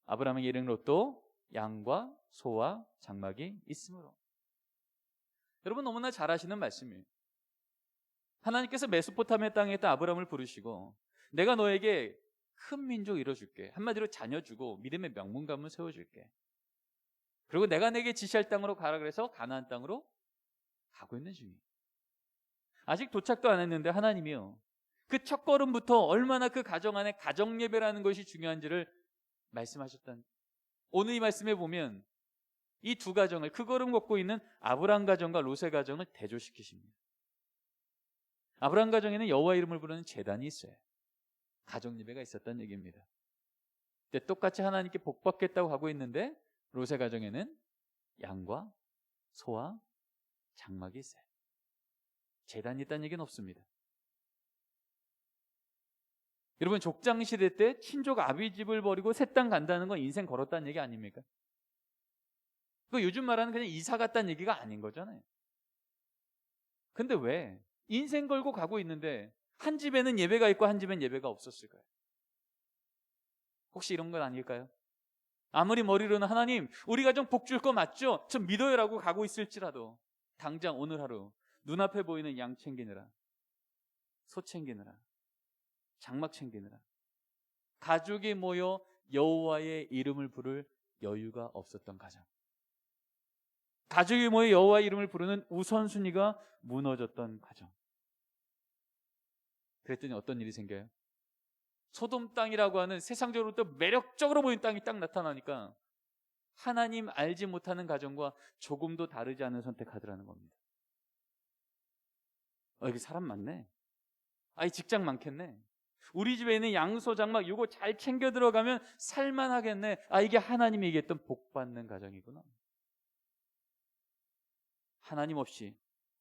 아브라함의 이름으로 또 양과 소와 장막이 있으므로. 여러분 너무나 잘 아시는 말씀이에요. 하나님께서 메소포타미아 땅에 있던 아브라함을 부르시고 내가 너에게 큰 민족 이뤄줄게. 한마디로 자녀 주고 믿음의 명문가문 세워줄게. 그리고 내가 내게 지시할 땅으로 가라 그래서 가나안 땅으로 가고 있는 중이에요. 아직 도착도 안 했는데 하나님이요 그 첫 걸음부터 얼마나 그 가정 안에 가정예배라는 것이 중요한지를 말씀하셨던 오늘 이 말씀에 보면 이 두 가정을 그 걸음 걷고 있는 아브라함 가정과 롯의 가정을 대조시키십니다. 아브라함 가정에는 여호와 이름을 부르는 제단이 있어요. 가정예배가 있었다는 얘기입니다. 근데 똑같이 하나님께 복받겠다고 하고 있는데 롯의 가정에는 양과 소와 장막이 있어요. 제단이 있다는 얘기는 없습니다. 여러분 족장시대 때 친족 아비집을 버리고 새 땅 간다는 건 인생 걸었다는 얘기 아닙니까? 그 요즘 말하는 그냥 이사 갔다는 얘기가 아닌 거잖아요. 근데 왜 인생 걸고 가고 있는데 한 집에는 예배가 있고 한 집엔 예배가 없었을까요? 혹시 이런 건 아닐까요? 아무리 머리로는 하나님 우리 가정 복 줄 거 맞죠? 전 믿어요라고 가고 있을지라도 당장 오늘 하루 눈앞에 보이는 양 챙기느라 소 챙기느라 장막 챙기느라 가족이 모여 여호와의 이름을 부를 여유가 없었던 가정, 가족이 모여 여호와의 이름을 부르는 우선순위가 무너졌던 가정, 그랬더니 어떤 일이 생겨요? 소돔 땅이라고 하는 세상적으로 또 매력적으로 보이는 땅이 딱 나타나니까 하나님 알지 못하는 가정과 조금도 다르지 않은 선택하더라는 겁니다. 여기 사람 많네. 이 직장 많겠네. 우리 집에 있는 양소 장막 이거 잘 챙겨 들어가면 살만하겠네. 이게 하나님이 얘기했던 복 받는 가정이구나. 하나님 없이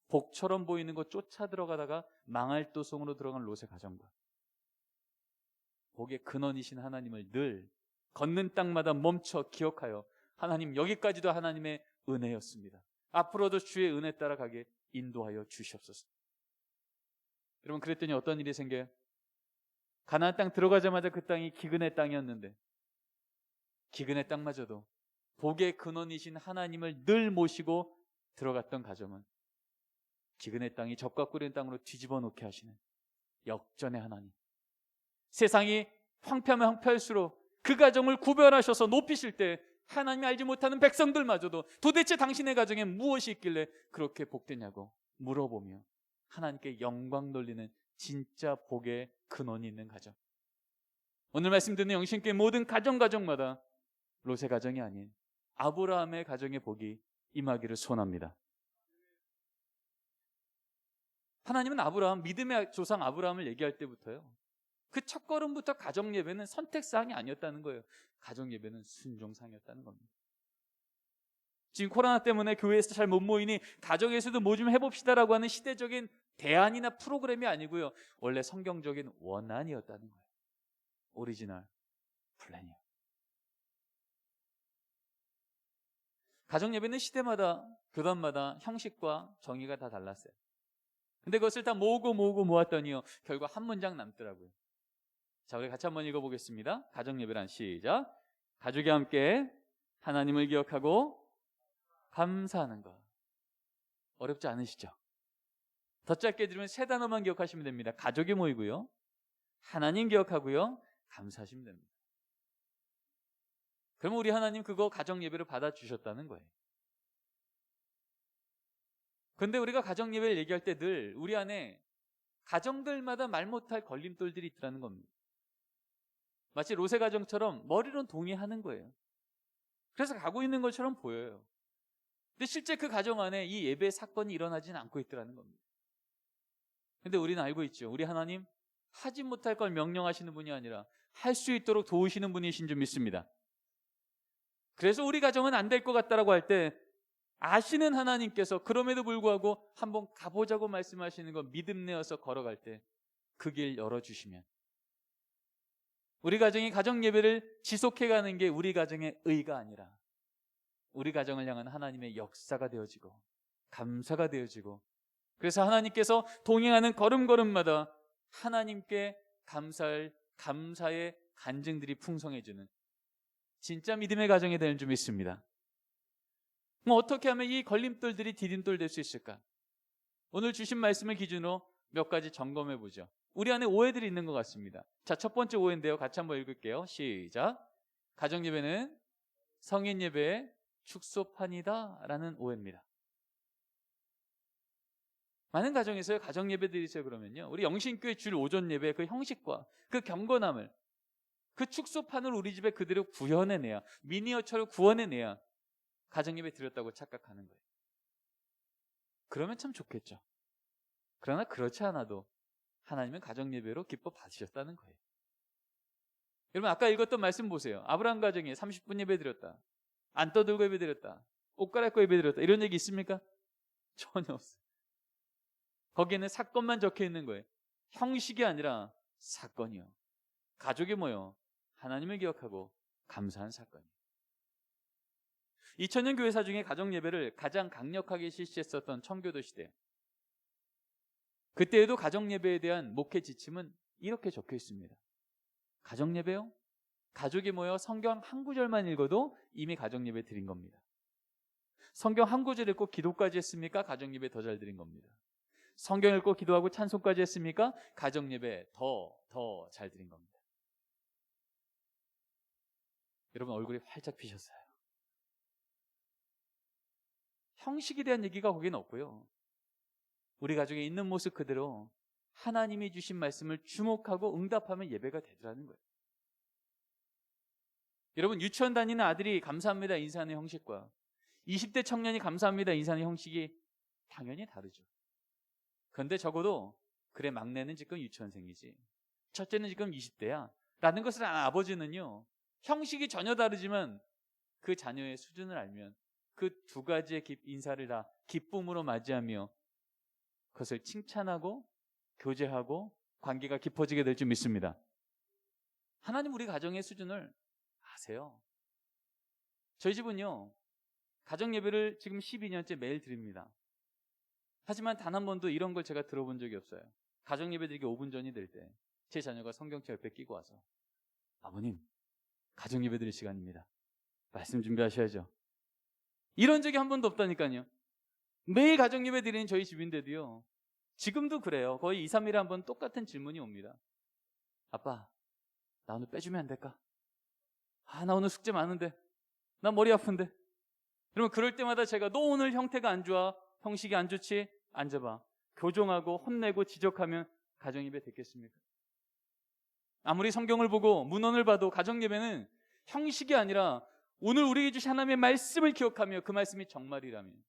복처럼 보이는 것 쫓아 들어가다가 망할 도성으로 들어간 롯의 가정과 복의 근원이신 하나님을 늘 걷는 땅마다 멈춰 기억하여 하나님, 여기까지도 하나님의 은혜였습니다. 앞으로도 주의 은혜 따라가게 인도하여 주시옵소서. 여러분, 그랬더니 어떤 일이 생겨요? 가나안 땅 들어가자마자 그 땅이 기근의 땅이었는데 기근의 땅마저도 복의 근원이신 하나님을 늘 모시고 들어갔던 가정은 기근의 땅이 젖과 꿀인 땅으로 뒤집어 놓게 하시는 역전의 하나님. 세상이 황폐하면 황폐할수록 그 가정을 구별하셔서 높이실 때 하나님이 알지 못하는 백성들마저도 도대체 당신의 가정에 무엇이 있길래 그렇게 복되냐고 물어보며 하나님께 영광 돌리는 진짜 복의 근원이 있는 가정. 오늘 말씀 듣는 영신교회 모든 가정마다 롯의 가정이 아닌 아브라함의 가정의 복이 임하기를 소원합니다. 하나님은 아브라함, 믿음의 조상 아브라함을 얘기할 때부터요, 그 첫걸음부터 가정예배는 선택사항이 아니었다는 거예요. 가정예배는 순종사항이었다는 겁니다. 지금 코로나 때문에 교회에서 잘 못 모이니 가정에서도 뭐 좀 해봅시다라고 하는 시대적인 대안이나 프로그램이 아니고요, 원래 성경적인 원안이었다는 거예요. 오리지널 플랜이요. 가정예배는 시대마다 교단마다 형식과 정의가 다 달랐어요. 근데 그것을 다 모으고 모았더니요, 결국 한 문장 남더라고요. 자, 우리 같이 한번 읽어보겠습니다. 가정예배란 시작. 가족이 함께 하나님을 기억하고 감사하는 것. 어렵지 않으시죠? 더 짧게 드리면 세 단어만 기억하시면 됩니다. 가족이 모이고요, 하나님 기억하고요, 감사하시면 됩니다. 그러면 우리 하나님 그거 가정예배로 받아주셨다는 거예요. 근데 우리가 가정예배를 얘기할 때 늘 우리 안에 가정들마다 말 못할 걸림돌들이 있더라는 겁니다. 마치 롯의 가정처럼 머리로는 동의하는 거예요. 그래서 가고 있는 것처럼 보여요. 근데 실제 그 가정 안에 이 예배 사건이 일어나지는 않고 있더라는 겁니다. 근데 우리는 알고 있죠. 우리 하나님 하지 못할 걸 명령하시는 분이 아니라 할 수 있도록 도우시는 분이신 줄 믿습니다. 그래서 우리 가정은 안 될 것 같다라고 할 때 아시는 하나님께서 그럼에도 불구하고 한번 가보자고 말씀하시는 거 믿음 내어서 걸어갈 때 그 길 열어주시면 우리 가정이 가정 예배를 지속해가는 게 우리 가정의 의가 아니라 우리 가정을 향한 하나님의 역사가 되어지고 감사가 되어지고, 그래서 하나님께서 동행하는 걸음걸음마다 하나님께 감사할 감사의 간증들이 풍성해지는 진짜 믿음의 가정이 되는 줄 믿습니다. 어떻게 하면 이 걸림돌들이 디딤돌 될 수 있을까? 오늘 주신 말씀을 기준으로 몇 가지 점검해 보죠. 우리 안에 오해들이 있는 것 같습니다. 자, 첫 번째 오해인데요, 같이 한번 읽을게요. 시작. 가정예배는 성인 예배의 축소판이다 라는 오해입니다. 많은 가정에서요, 가정예배 드리세요 그러면요, 우리 영신교회 주일 오전 예배 그 형식과 그 경건함을, 그 축소판을 우리 집에 그대로 구현해내야, 미니어처로 구현해내야 가정예배 드렸다고 착각하는 거예요. 그러면 참 좋겠죠. 그러나 그렇지 않아도 하나님은 가정예배로 기뻐 받으셨다는 거예요. 여러분, 아까 읽었던 말씀 보세요. 아브라함 가정에 30분 예배 드렸다, 안 떠들고 예배 드렸다, 옷 갈아입고 예배 드렸다, 이런 얘기 있습니까? 전혀 없어요. 거기에는 사건만 적혀 있는 거예요. 형식이 아니라 사건이요. 가족이 모여 하나님을 기억하고 감사한 사건이에요. 2000년 교회사 중에 가정예배를 가장 강력하게 실시했었던 청교도 시대, 그때에도 가정예배에 대한 목회 지침은 이렇게 적혀 있습니다. 가정예배요? 가족이 모여 성경 한 구절만 읽어도 이미 가정예배 드린 겁니다. 성경 한 구절 읽고 기도까지 했습니까? 가정예배 더 잘 드린 겁니다. 성경 읽고 기도하고 찬송까지 했습니까? 가정예배 더 잘 드린 겁니다. 여러분, 얼굴이 활짝 피셨어요. 형식에 대한 얘기가 거기는 없고요, 우리 가족에 있는 모습 그대로 하나님이 주신 말씀을 주목하고 응답하면 예배가 되더라는 거예요. 여러분, 유치원 다니는 아들이 감사합니다 인사하는 형식과 20대 청년이 감사합니다 인사하는 형식이 당연히 다르죠. 그런데 적어도 그래, 막내는 지금 유치원생이지, 첫째는 지금 20대야 라는 것을 아는 아버지는요, 형식이 전혀 다르지만 그 자녀의 수준을 알면 그 두 가지의 인사를 다 기쁨으로 맞이하며 그것을 칭찬하고 교제하고 관계가 깊어지게 될 줄 믿습니다. 하나님 우리 가정의 수준을 아세요. 저희 집은요, 가정 예배를 지금 12년째 매일 드립니다. 하지만 단 한 번도 이런 걸 제가 들어본 적이 없어요. 가정 예배 드리기 5분 전이 될 때 제 자녀가 성경책 옆에 끼고 와서 아버님, 가정 예배 드릴 시간입니다. 말씀 준비하셔야죠. 이런 적이 한 번도 없다니까요. 매일 가정 예배 드리는 저희 집인데도요, 지금도 그래요. 거의 2, 3일에 한 번 똑같은 질문이 옵니다. 아빠, 나 오늘 빼주면 안 될까? 나 오늘 숙제 많은데, 나 머리 아픈데. 그러면 그럴 때마다 제가 너 오늘 형태가 안 좋아, 형식이 안 좋지? 앉아봐. 교정하고 혼내고 지적하면 가정 예배 됐겠습니까? 아무리 성경을 보고 문헌을 봐도 가정 예배는 형식이 아니라 오늘 우리에게 주신 하나님의 말씀을 기억하며 그 말씀이 정말이라면,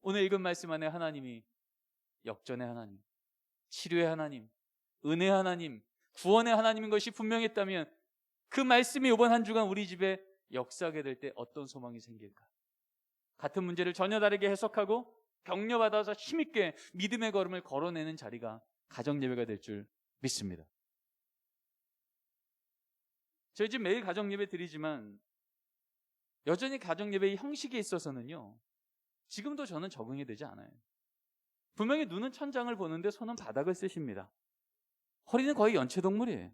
오늘 읽은 말씀 안에 하나님이 역전의 하나님, 치료의 하나님, 은혜의 하나님, 구원의 하나님인 것이 분명했다면 그 말씀이 이번 한 주간 우리 집에 역사하게 될 때 어떤 소망이 생길까? 같은 문제를 전혀 다르게 해석하고 격려받아서 힘있게 믿음의 걸음을 걸어내는 자리가 가정 예배가 될 줄 믿습니다. 저희 집 매일 가정 예배 드리지만 여전히 가정 예배의 형식에 있어서는요, 지금도 저는 적응이 되지 않아요. 분명히 눈은 천장을 보는데 손은 바닥을 쓰십니다. 허리는 거의 연체동물이에요.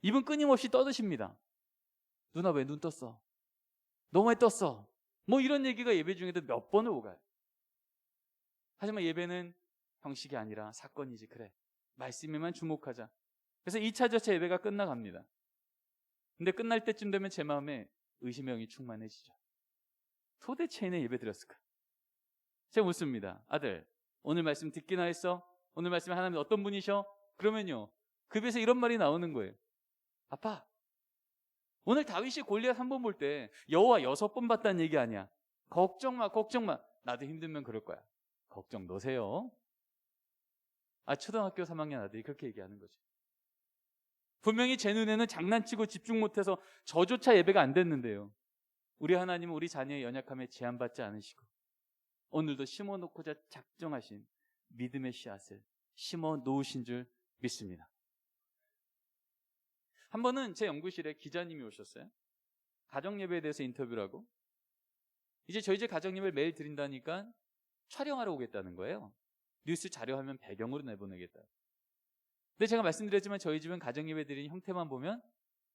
입은 끊임없이 떠드십니다. 누나 왜 눈 떴어? 너무 많이 떴어. 뭐 이런 얘기가 예배 중에도 몇 번을 오가요. 하지만 예배는 형식이 아니라 사건이지. 그래, 말씀에만 주목하자. 그래서 2차저차 예배가 끝나갑니다. 근데 끝날 때쯤 되면 제 마음에 의심의 영이 충만해지죠. 도대체 얘네 예배 드렸을까? 제가 묻습니다. 아들, 오늘 말씀 듣기나 했어? 오늘 말씀에 하나님 어떤 분이셔? 그러면요, 그 입에서 이런 말이 나오는 거예요. 아빠, 오늘 다윗이 골리앗 한 번 볼 때 여호와 6번 봤다는 얘기 아니야. 걱정 마, 걱정 마. 나도 힘들면 그럴 거야. 걱정 노세요. 초등학교 3학년 아들이 그렇게 얘기하는 거죠. 분명히 제 눈에는 장난치고 집중 못해서 저조차 예배가 안 됐는데요, 우리 하나님은 우리 자녀의 연약함에 제한받지 않으시고 오늘도 심어놓고자 작정하신 믿음의 씨앗을 심어 놓으신 줄 믿습니다. 한 번은 제 연구실에 기자님이 오셨어요. 가정예배에 대해서 인터뷰를 하고, 이제 저희 집 가정예배를 매일 드린다니까 촬영하러 오겠다는 거예요. 뉴스 자료화면 배경으로 내보내겠다. 근데 제가 말씀드렸지만 저희 집은 가정예배 드리는 형태만 보면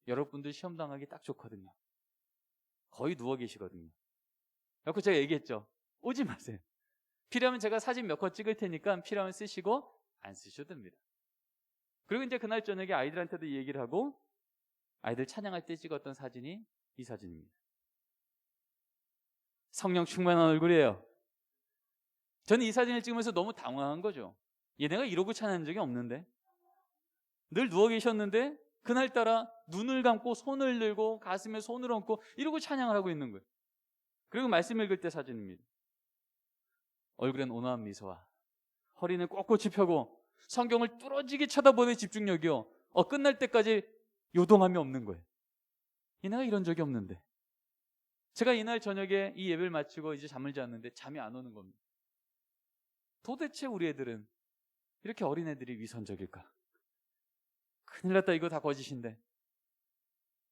여러분들 시험 당하기 딱 좋거든요. 거의 누워 계시거든요. 그래서 제가 얘기했죠. 오지 마세요. 필요하면 제가 사진 몇 컷 찍을 테니까 필요하면 쓰시고 안 쓰셔도 됩니다. 그리고 이제 그날 저녁에 아이들한테도 이 얘기를 하고, 아이들 찬양할 때 찍었던 사진이 이 사진입니다. 성령 충만한 얼굴이에요. 저는 이 사진을 찍으면서 너무 당황한 거죠. 얘네가 이러고 찬양한 적이 없는데, 늘 누워 계셨는데 그날따라 눈을 감고 손을 들고 가슴에 손을 얹고 이러고 찬양을 하고 있는 거예요. 그리고 말씀 읽을 때 사진입니다. 얼굴엔 온화한 미소와 허리는 꼿꼿이 펴고 성경을 뚫어지게 쳐다보는 집중력이요, 끝날 때까지 요동함이 없는 거예요. 얘네가 이런 적이 없는데. 제가 이날 저녁에 이 예배를 마치고 이제 잠을 잤는데 잠이 안 오는 겁니다. 도대체 우리 애들은 이렇게 어린애들이 위선적일까? 큰일 났다, 이거 다 거짓인데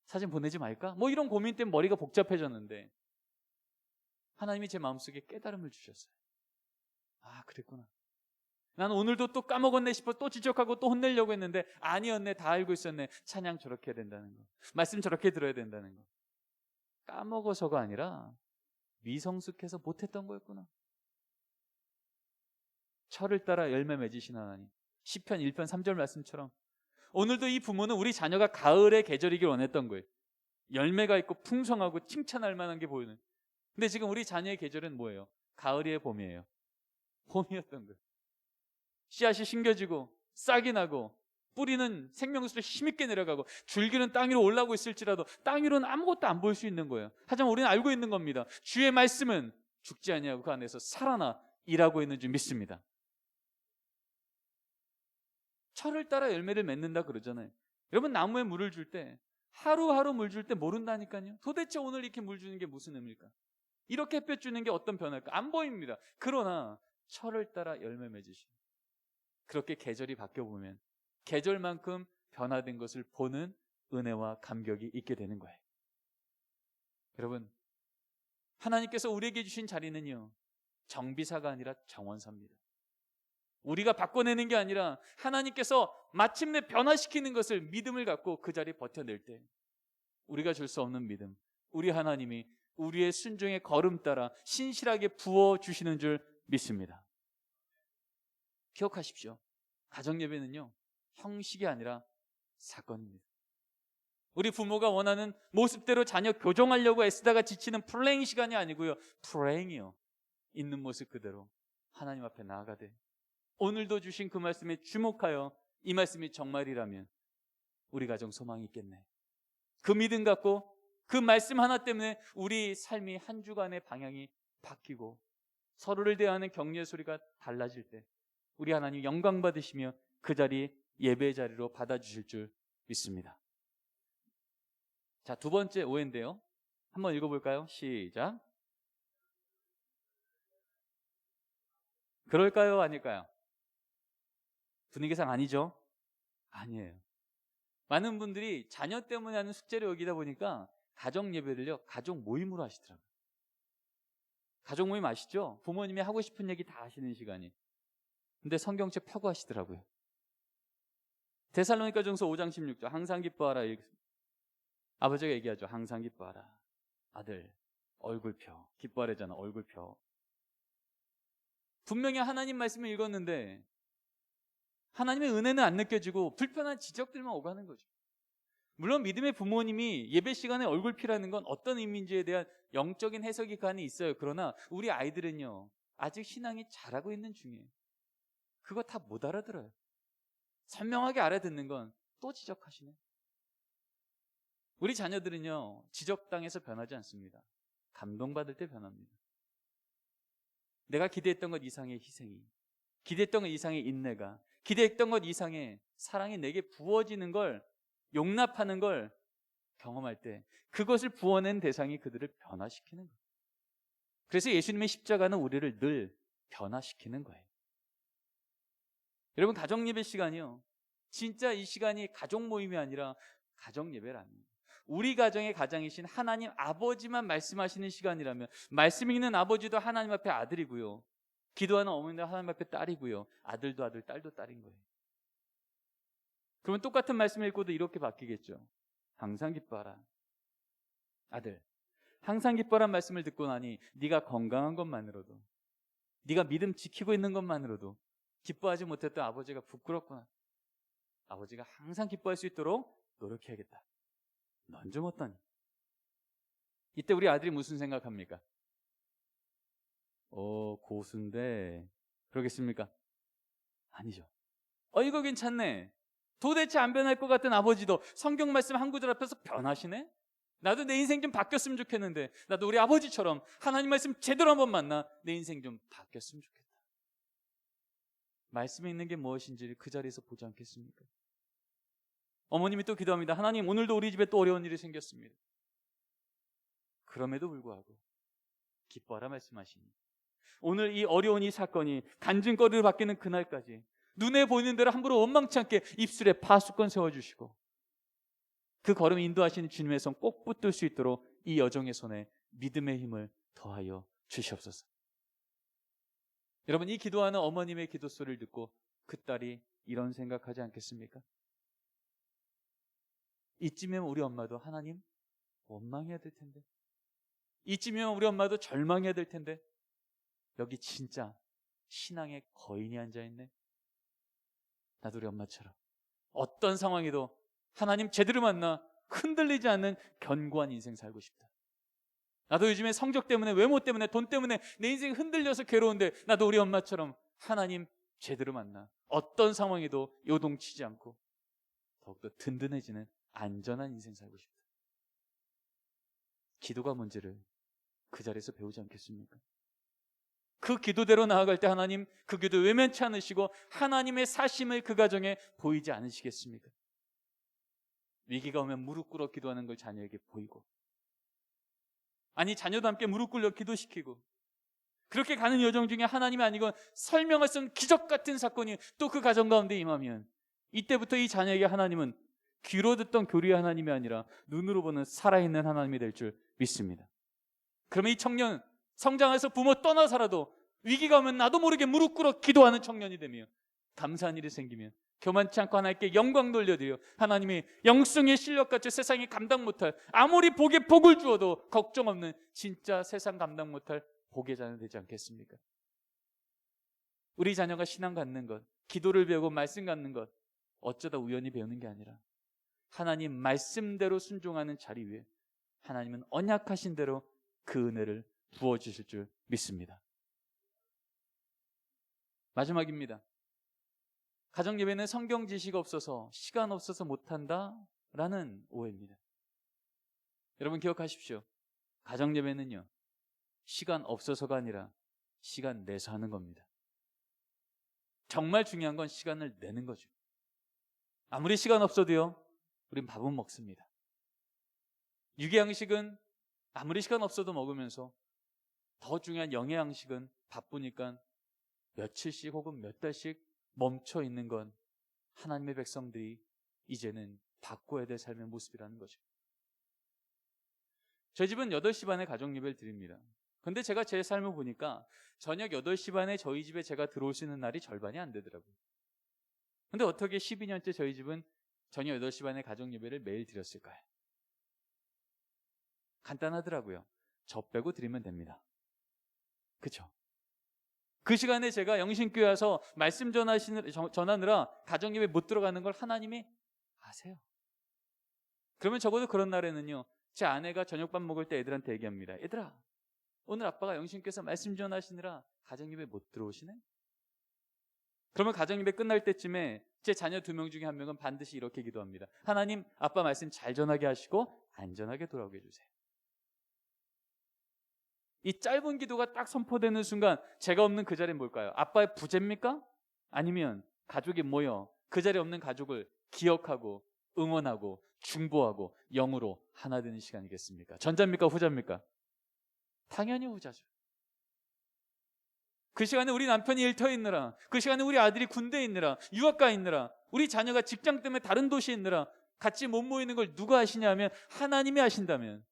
사진 보내지 말까? 뭐 이런 고민 때문에 머리가 복잡해졌는데 하나님이 제 마음속에 깨달음을 주셨어요. 그랬구나. 나는 오늘도 또 까먹었네 싶어 또 지적하고 또 혼내려고 했는데 아니었네, 다 알고 있었네. 찬양 저렇게 해야 된다는 거, 말씀 저렇게 들어야 된다는 거. 까먹어서가 아니라 미성숙해서 못했던 거였구나. 철을 따라 열매 맺으신 하나님, 시편 1편 3절 말씀처럼 오늘도 이 부모는 우리 자녀가 가을의 계절이길 원했던 거예요. 열매가 있고 풍성하고 칭찬할 만한 게 보이는. 근데 지금 우리 자녀의 계절은 뭐예요? 가을이에요, 봄이에요? 봄이었던 거예요. 씨앗이 심겨지고 싹이 나고 뿌리는 생명수로 힘있게 내려가고 줄기는 땅 위로 올라오고 있을지라도 땅 위로는 아무것도 안 보일 수 있는 거예요. 하지만 우리는 알고 있는 겁니다. 주의 말씀은 죽지 아니하고 그 안에서 살아나 일하고 있는 줄 믿습니다. 철을 따라 열매를 맺는다 그러잖아요. 여러분, 나무에 물을 줄 때 하루하루 물 줄 때 모른다니까요. 도대체 오늘 이렇게 물 주는 게 무슨 의미일까? 이렇게 햇볕 주는 게 어떤 변화일까? 안 보입니다. 그러나 철을 따라 열매 맺으시고 그렇게 계절이 바뀌어보면 계절만큼 변화된 것을 보는 은혜와 감격이 있게 되는 거예요. 여러분, 하나님께서 우리에게 주신 자리는요, 정비사가 아니라 정원사입니다. 우리가 바꿔내는 게 아니라 하나님께서 마침내 변화시키는 것을 믿음을 갖고 그 자리에 버텨낼 때 우리가 줄 수 없는 믿음, 우리 하나님이 우리의 순종의 걸음 따라 신실하게 부어주시는 줄 믿습니다. 기억하십시오. 가정예배는요, 형식이 아니라 사건입니다. 우리 부모가 원하는 모습대로 자녀 교정하려고 애쓰다가 지치는 플레잉 시간이 아니고요, 프레잉이요. 있는 모습 그대로 하나님 앞에 나아가되 오늘도 주신 그 말씀에 주목하여 이 말씀이 정말이라면 우리 가정 소망이 있겠네. 그 믿음 갖고 그 말씀 하나 때문에 우리 삶이 한 주간의 방향이 바뀌고 서로를 대하는 격려의 소리가 달라질 때 우리 하나님 영광 받으시며 그 자리 예배의 자리로 받아주실 줄 믿습니다. 자, 두 번째 오해인데요. 한번 읽어볼까요? 시작. 그럴까요? 아닐까요? 분위기상 아니죠? 아니에요. 많은 분들이 자녀 때문에 하는 숙제를 여기다 보니까 가정 예배를요, 가족 모임으로 하시더라고요. 가족 모임 아시죠? 부모님이 하고 싶은 얘기 다 하시는 시간이. 근데 성경책 펴고 하시더라고요. 데살로니가전서 5장 16절 항상 기뻐하라. 아버지가 얘기하죠. 항상 기뻐하라. 아들 얼굴 펴. 기뻐하래잖아. 얼굴 펴. 분명히 하나님 말씀을 읽었는데 하나님의 은혜는 안 느껴지고 불편한 지적들만 오고 하는 거죠. 물론 믿음의 부모님이 예배 시간에 얼굴 피라는 건 어떤 의미인지에 대한 영적인 해석이 그 안에 있어요. 그러나 우리 아이들은요, 아직 신앙이 자라고 있는 중이에요. 그거 다 못 알아들어요. 선명하게 알아듣는 건 또 지적하시네. 우리 자녀들은요, 지적당해서 변하지 않습니다. 감동받을 때 변합니다. 내가 기대했던 것 이상의 희생이, 기대했던 것 이상의 인내가, 기대했던 것 이상의 사랑이 내게 부어지는 걸, 용납하는 걸 경험할 때 그것을 부어낸 대상이 그들을 변화시키는 거예요. 그래서 예수님의 십자가는 우리를 늘 변화시키는 거예요. 여러분, 가정예배 시간이요, 진짜 이 시간이 가족 모임이 아니라 가정예배라는, 우리 가정의 가장이신 하나님 아버지만 말씀하시는 시간이라면 말씀 읽는 아버지도 하나님 앞에 아들이고요, 기도하는 어머니도 하나님 앞에 딸이고요, 아들도 아들, 딸도 딸인 거예요. 그러면 똑같은 말씀 읽고도 이렇게 바뀌겠죠. 항상 기뻐하라. 아들, 항상 기뻐하라는 말씀을 듣고 나니 네가 건강한 것만으로도, 네가 믿음 지키고 있는 것만으로도 기뻐하지 못했던 아버지가 부끄럽구나. 아버지가 항상 기뻐할 수 있도록 노력해야겠다. 넌 좀 어떠니? 이때 우리 아들이 무슨 생각합니까? 고수인데 그러겠습니까? 아니죠. 이거 괜찮네. 도대체 안 변할 것 같은 아버지도 성경 말씀 한 구절 앞에서 변하시네? 나도 내 인생 좀 바뀌었으면 좋겠는데, 나도 우리 아버지처럼 하나님 말씀 제대로 한번 만나 내 인생 좀 바뀌었으면 좋겠다. 말씀에 있는 게 무엇인지를 그 자리에서 보지 않겠습니까? 어머님이 또 기도합니다. 하나님, 오늘도 우리 집에 또 어려운 일이 생겼습니다. 그럼에도 불구하고 기뻐하라 말씀하시니 오늘 이 어려운 이 사건이 간증거리로 바뀌는 그날까지 눈에 보이는 대로 함부로 원망치 않게 입술에 파수꾼 세워주시고 그 걸음 인도하시는 주님의 손 꼭 붙들 수 있도록 이 여종의 손에 믿음의 힘을 더하여 주시옵소서. 여러분, 이 기도하는 어머님의 기도 소리를 듣고 그 딸이 이런 생각하지 않겠습니까? 이쯤이면 우리 엄마도 하나님 원망해야 될 텐데, 이쯤이면 우리 엄마도 절망해야 될 텐데, 여기 진짜 신앙의 거인이 앉아있네. 나도 우리 엄마처럼 어떤 상황에도 하나님 제대로 만나 흔들리지 않는 견고한 인생 살고 싶다. 나도 요즘에 성적 때문에, 외모 때문에, 돈 때문에 내 인생이 흔들려서 괴로운데 나도 우리 엄마처럼 하나님 제대로 만나 어떤 상황에도 요동치지 않고 더욱더 든든해지는 안전한 인생 살고 싶다. 기도가 뭔지를 그 자리에서 배우지 않겠습니까? 그 기도대로 나아갈 때 하나님 그 기도 외면치 않으시고 하나님의 사심을 그 가정에 보이지 않으시겠습니까? 위기가 오면 무릎 꿇어 기도하는 걸 자녀에게 보이고, 아니 자녀도 함께 무릎 꿇려 기도시키고, 그렇게 가는 여정 중에 하나님이 아니건 설명할 수 없는 기적 같은 사건이 또 그 가정 가운데 임하면, 이때부터 이 자녀에게 하나님은 귀로 듣던 교리의 하나님이 아니라 눈으로 보는 살아있는 하나님이 될 줄 믿습니다. 그러면 이 청년 성장해서 부모 떠나 살아도 위기가 오면 나도 모르게 무릎 꿇어 기도하는 청년이 되며, 감사한 일이 생기면 교만치 않고 하나님께 영광 돌려드려 하나님이 영성의 실력같이 세상이 감당 못할, 아무리 복에 복을 주어도 걱정 없는 진짜 세상 감당 못할 복의 자녀 되지 않겠습니까? 우리 자녀가 신앙 갖는 것, 기도를 배우고 말씀 갖는 것, 어쩌다 우연히 배우는 게 아니라 하나님 말씀대로 순종하는 자리 위에 하나님은 언약하신 대로 그 은혜를 부어주실 줄 믿습니다. 마지막입니다. 가정예배는 성경 지식 없어서 시간 없어서 못한다 라는 오해입니다. 여러분 기억하십시오. 가정예배는요, 시간 없어서가 아니라 시간 내서 하는 겁니다. 정말 중요한 건 시간을 내는 거죠. 아무리 시간 없어도요, 우린 밥은 먹습니다. 유기양식은 아무리 시간 없어도 먹으면서, 더 중요한 영양식은 바쁘니까 며칠씩 혹은 몇 달씩 멈춰 있는 건 하나님의 백성들이 이제는 바꿔야 될 삶의 모습이라는 거죠. 저희 집은 8시 반에 가정예배를 드립니다. 근데 제가 제 삶을 보니까 저녁 8시 반에 저희 집에 제가 들어올 수 있는 날이 절반이 안 되더라고요. 근데 어떻게 12년째 저희 집은 저녁 8시 반에 가정예배를 매일 드렸을까요? 간단하더라고요. 저 빼고 드리면 됩니다. 그쵸? 그 시간에 제가 영신교회 와서 말씀 전하느라 가정예배 못 들어가는 걸 하나님이 아세요. 그러면 적어도 그런 날에는요, 제 아내가 저녁밥 먹을 때 애들한테 얘기합니다. 얘들아, 오늘 아빠가 영신교회에서 말씀 전하시느라 가정예배 못 들어오시네? 그러면 가정예배 끝날 때쯤에 제 자녀 2명 중에 1명은 반드시 이렇게 기도합니다. 하나님, 아빠 말씀 잘 전하게 하시고 안전하게 돌아오게 해주세요. 이 짧은 기도가 딱 선포되는 순간 제가 없는 그 자리는 뭘까요? 아빠의 부재입니까? 아니면 가족이 모여 그 자리에 없는 가족을 기억하고 응원하고 중보하고 영으로 하나 되는 시간이겠습니까? 전자입니까? 후자입니까? 당연히 후자죠. 그 시간에 우리 남편이 일터에 있느라, 그 시간에 우리 아들이 군대에 있느라, 유학가에 있느라, 우리 자녀가 직장 때문에 다른 도시에 있느라 같이 못 모이는 걸 누가 하시냐 하면 하나님이 하신다면,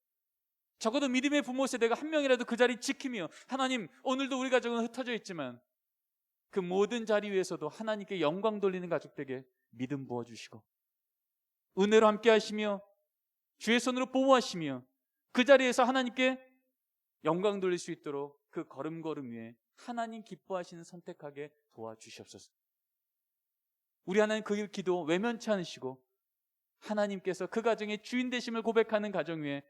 적어도 믿음의 부모 세대가 한 명이라도 그 자리 지키며, 하나님 오늘도 우리 가족은 흩어져 있지만 그 모든 자리 위에서도 하나님께 영광 돌리는 가족들에게 믿음 부어주시고 은혜로 함께 하시며 주의 손으로 보호하시며 그 자리에서 하나님께 영광 돌릴 수 있도록 그 걸음걸음 위에 하나님 기뻐하시는 선택하게 도와주시옵소서. 우리 하나님 그 기도 외면치 않으시고 하나님께서 그 가정의 주인 되심을 고백하는 가정 위에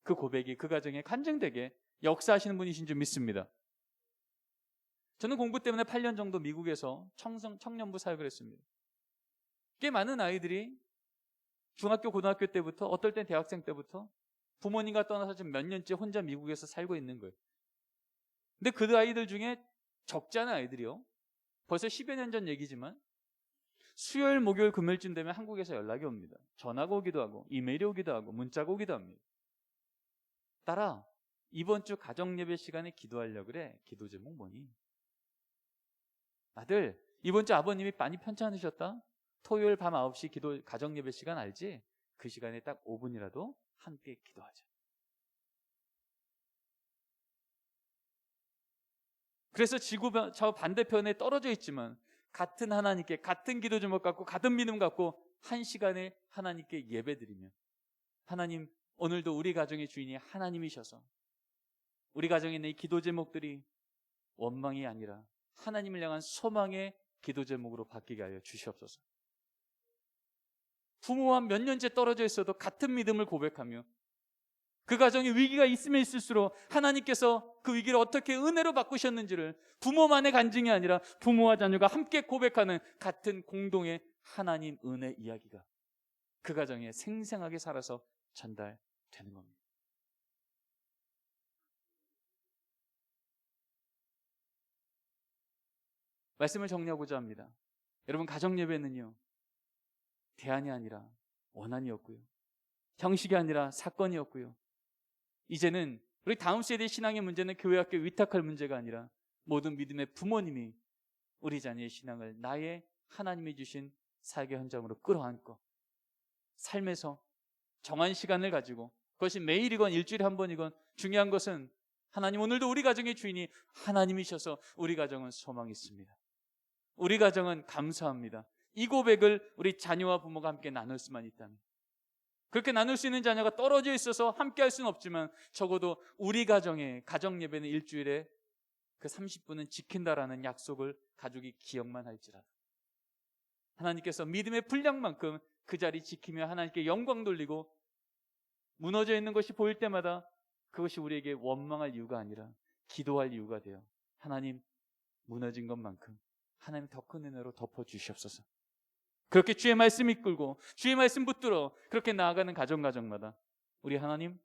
그 고백이 그 가정에 간증되게 역사하시는 분이신 줄 믿습니다. 저는 공부 때문에 8년 정도 미국에서 청년부 사역을 했습니다. 꽤 많은 아이들이 중학교, 고등학교 때부터, 어떨 땐 대학생 때부터 부모님과 떠나서 지금 몇 년째 혼자 미국에서 살고 있는 거예요. 근데 그 아이들 중에 적지 않은 아이들이요, 벌써 10여 년 전 얘기지만 수요일, 목요일, 금요일쯤 되면 한국에서 연락이 옵니다. 전화가 오기도 하고 이메일이 오기도 하고 문자가 오기도 합니다. 딸아, 이번 주 가정예배 시간에 기도하려고 그래. 기도 제목 뭐니? 아들, 이번 주 아버님이 많이 편찮으셨다. 토요일 밤 9시 기도 가정예배 시간 알지? 그 시간에 딱 5분이라도 함께 기도하자. 그래서 지구 저 반대편에 떨어져 있지만 같은 하나님께, 같은 기도 제목 갖고 같은 믿음 갖고 한 시간에 하나님께 예배드리며, 하나님 오늘도 우리 가정의 주인이 하나님이셔서 우리 가정에 있는 이 기도 제목들이 원망이 아니라 하나님을 향한 소망의 기도 제목으로 바뀌게 하여 주시옵소서. 부모와 몇 년째 떨어져 있어도 같은 믿음을 고백하며 그 가정에 위기가 있으면 있을수록 하나님께서 그 위기를 어떻게 은혜로 바꾸셨는지를 부모만의 간증이 아니라 부모와 자녀가 함께 고백하는 같은 공동의 하나님 은혜 이야기가 그 가정에 생생하게 살아서 전달되는 겁니다. 말씀을 정리하고자 합니다. 여러분, 가정 예배는요, 대안이 아니라 원한이었고요, 형식이 아니라 사건이었고요, 이제는 우리 다음 세대 신앙의 문제는 교회 학교 위탁할 문제가 아니라 모든 믿음의 부모님이 우리 자녀의 신앙을 나의 하나님이 주신 사역의 현장으로 끌어안고 삶에서 정한 시간을 가지고, 그것이 매일이건 일주일에 한 번이건, 중요한 것은 하나님, 오늘도 우리 가정의 주인이 하나님이셔서 우리 가정은 소망이 있습니다. 우리 가정은 감사합니다. 이 고백을 우리 자녀와 부모가 함께 나눌 수만 있다면, 그렇게 나눌 수 있는 자녀가 떨어져 있어서 함께 할 수는 없지만 적어도 우리 가정의 가정 예배는 일주일에 그 30분은 지킨다라는 약속을 가족이 기억만 할지라도 하나님께서 믿음의 분량만큼 그 자리 지키며 하나님께 영광 돌리고, 무너져 있는 것이 보일 때마다 그것이 우리에게 원망할 이유가 아니라 기도할 이유가 되어, 하나님, 무너진 것만큼 하나님 더 큰 은혜로 덮어주시옵소서. 그렇게 주의 말씀 이끌고 주의 말씀 붙들어 그렇게 나아가는 가정마다 우리 하나님,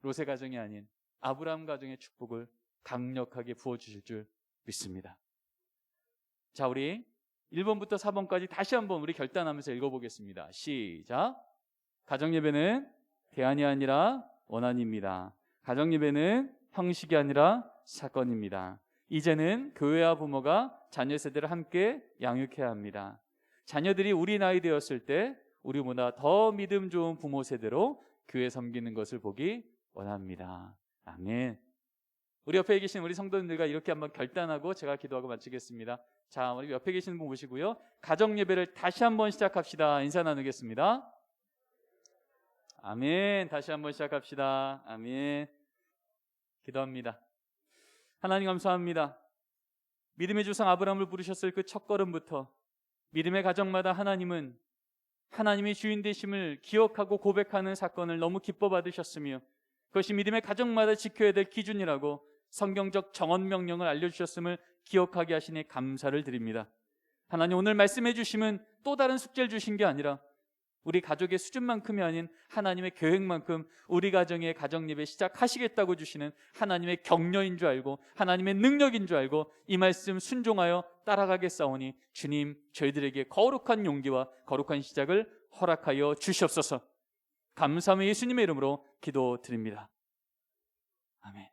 롯의 가정이 아닌 아브라함 가정의 축복을 강력하게 부어주실 줄 믿습니다. 자, 우리 1번부터 4번까지 다시 한번 우리 결단하면서 읽어보겠습니다. 시작. 가정예배는 대안이 아니라 원한입니다. 가정예배는 형식이 아니라 사건입니다. 이제는 교회와 부모가 자녀 세대를 함께 양육해야 합니다. 자녀들이 우리 나이 되었을 때 우리보다 더 믿음 좋은 부모 세대로 교회 섬기는 것을 보기 원합니다. 아멘. 우리 옆에 계신 우리 성도님들과 이렇게 한번 결단하고 제가 기도하고 마치겠습니다. 자, 우리 옆에 계시는 분 모시고요, 가정 예배를 다시 한번 시작합시다. 인사 나누겠습니다. 아멘. 다시 한번 시작합시다. 아멘. 기도합니다. 하나님, 감사합니다. 믿음의 조상 아브라함을 부르셨을 그 첫걸음부터 믿음의 가정마다 하나님은 하나님의 주인 되심을 기억하고 고백하는 사건을 너무 기뻐 받으셨으며, 그것이 믿음의 가정마다 지켜야 될 기준이라고 성경적 정언 명령을 알려주셨음을 기억하게 하시니 감사를 드립니다. 하나님, 오늘 말씀해 주심은 또 다른 숙제를 주신 게 아니라 우리 가족의 수준만큼이 아닌 하나님의 계획만큼 우리 가정의 가정 예배 시작하시겠다고 주시는 하나님의 격려인 줄 알고, 하나님의 능력인 줄 알고 이 말씀 순종하여 따라가겠사오니 주님, 저희들에게 거룩한 용기와 거룩한 시작을 허락하여 주시옵소서. 감사하며 예수님의 이름으로 기도드립니다. 아멘.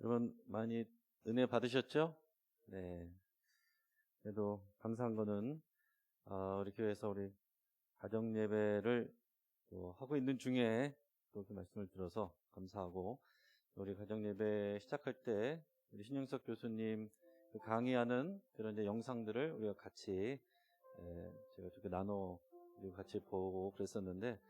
여러분, 많이 은혜 받으셨죠? 네. 그래도 감사한 거는 우리 교회에서 우리 가정 예배를 또 하고 있는 중에 또 그 말씀을 들어서 감사하고, 우리 가정 예배 시작할 때 우리 신영석 교수님 그 강의하는 그런 이제 영상들을 우리가 같이 제가 이렇게 나눠 우리 같이 보고 그랬었는데,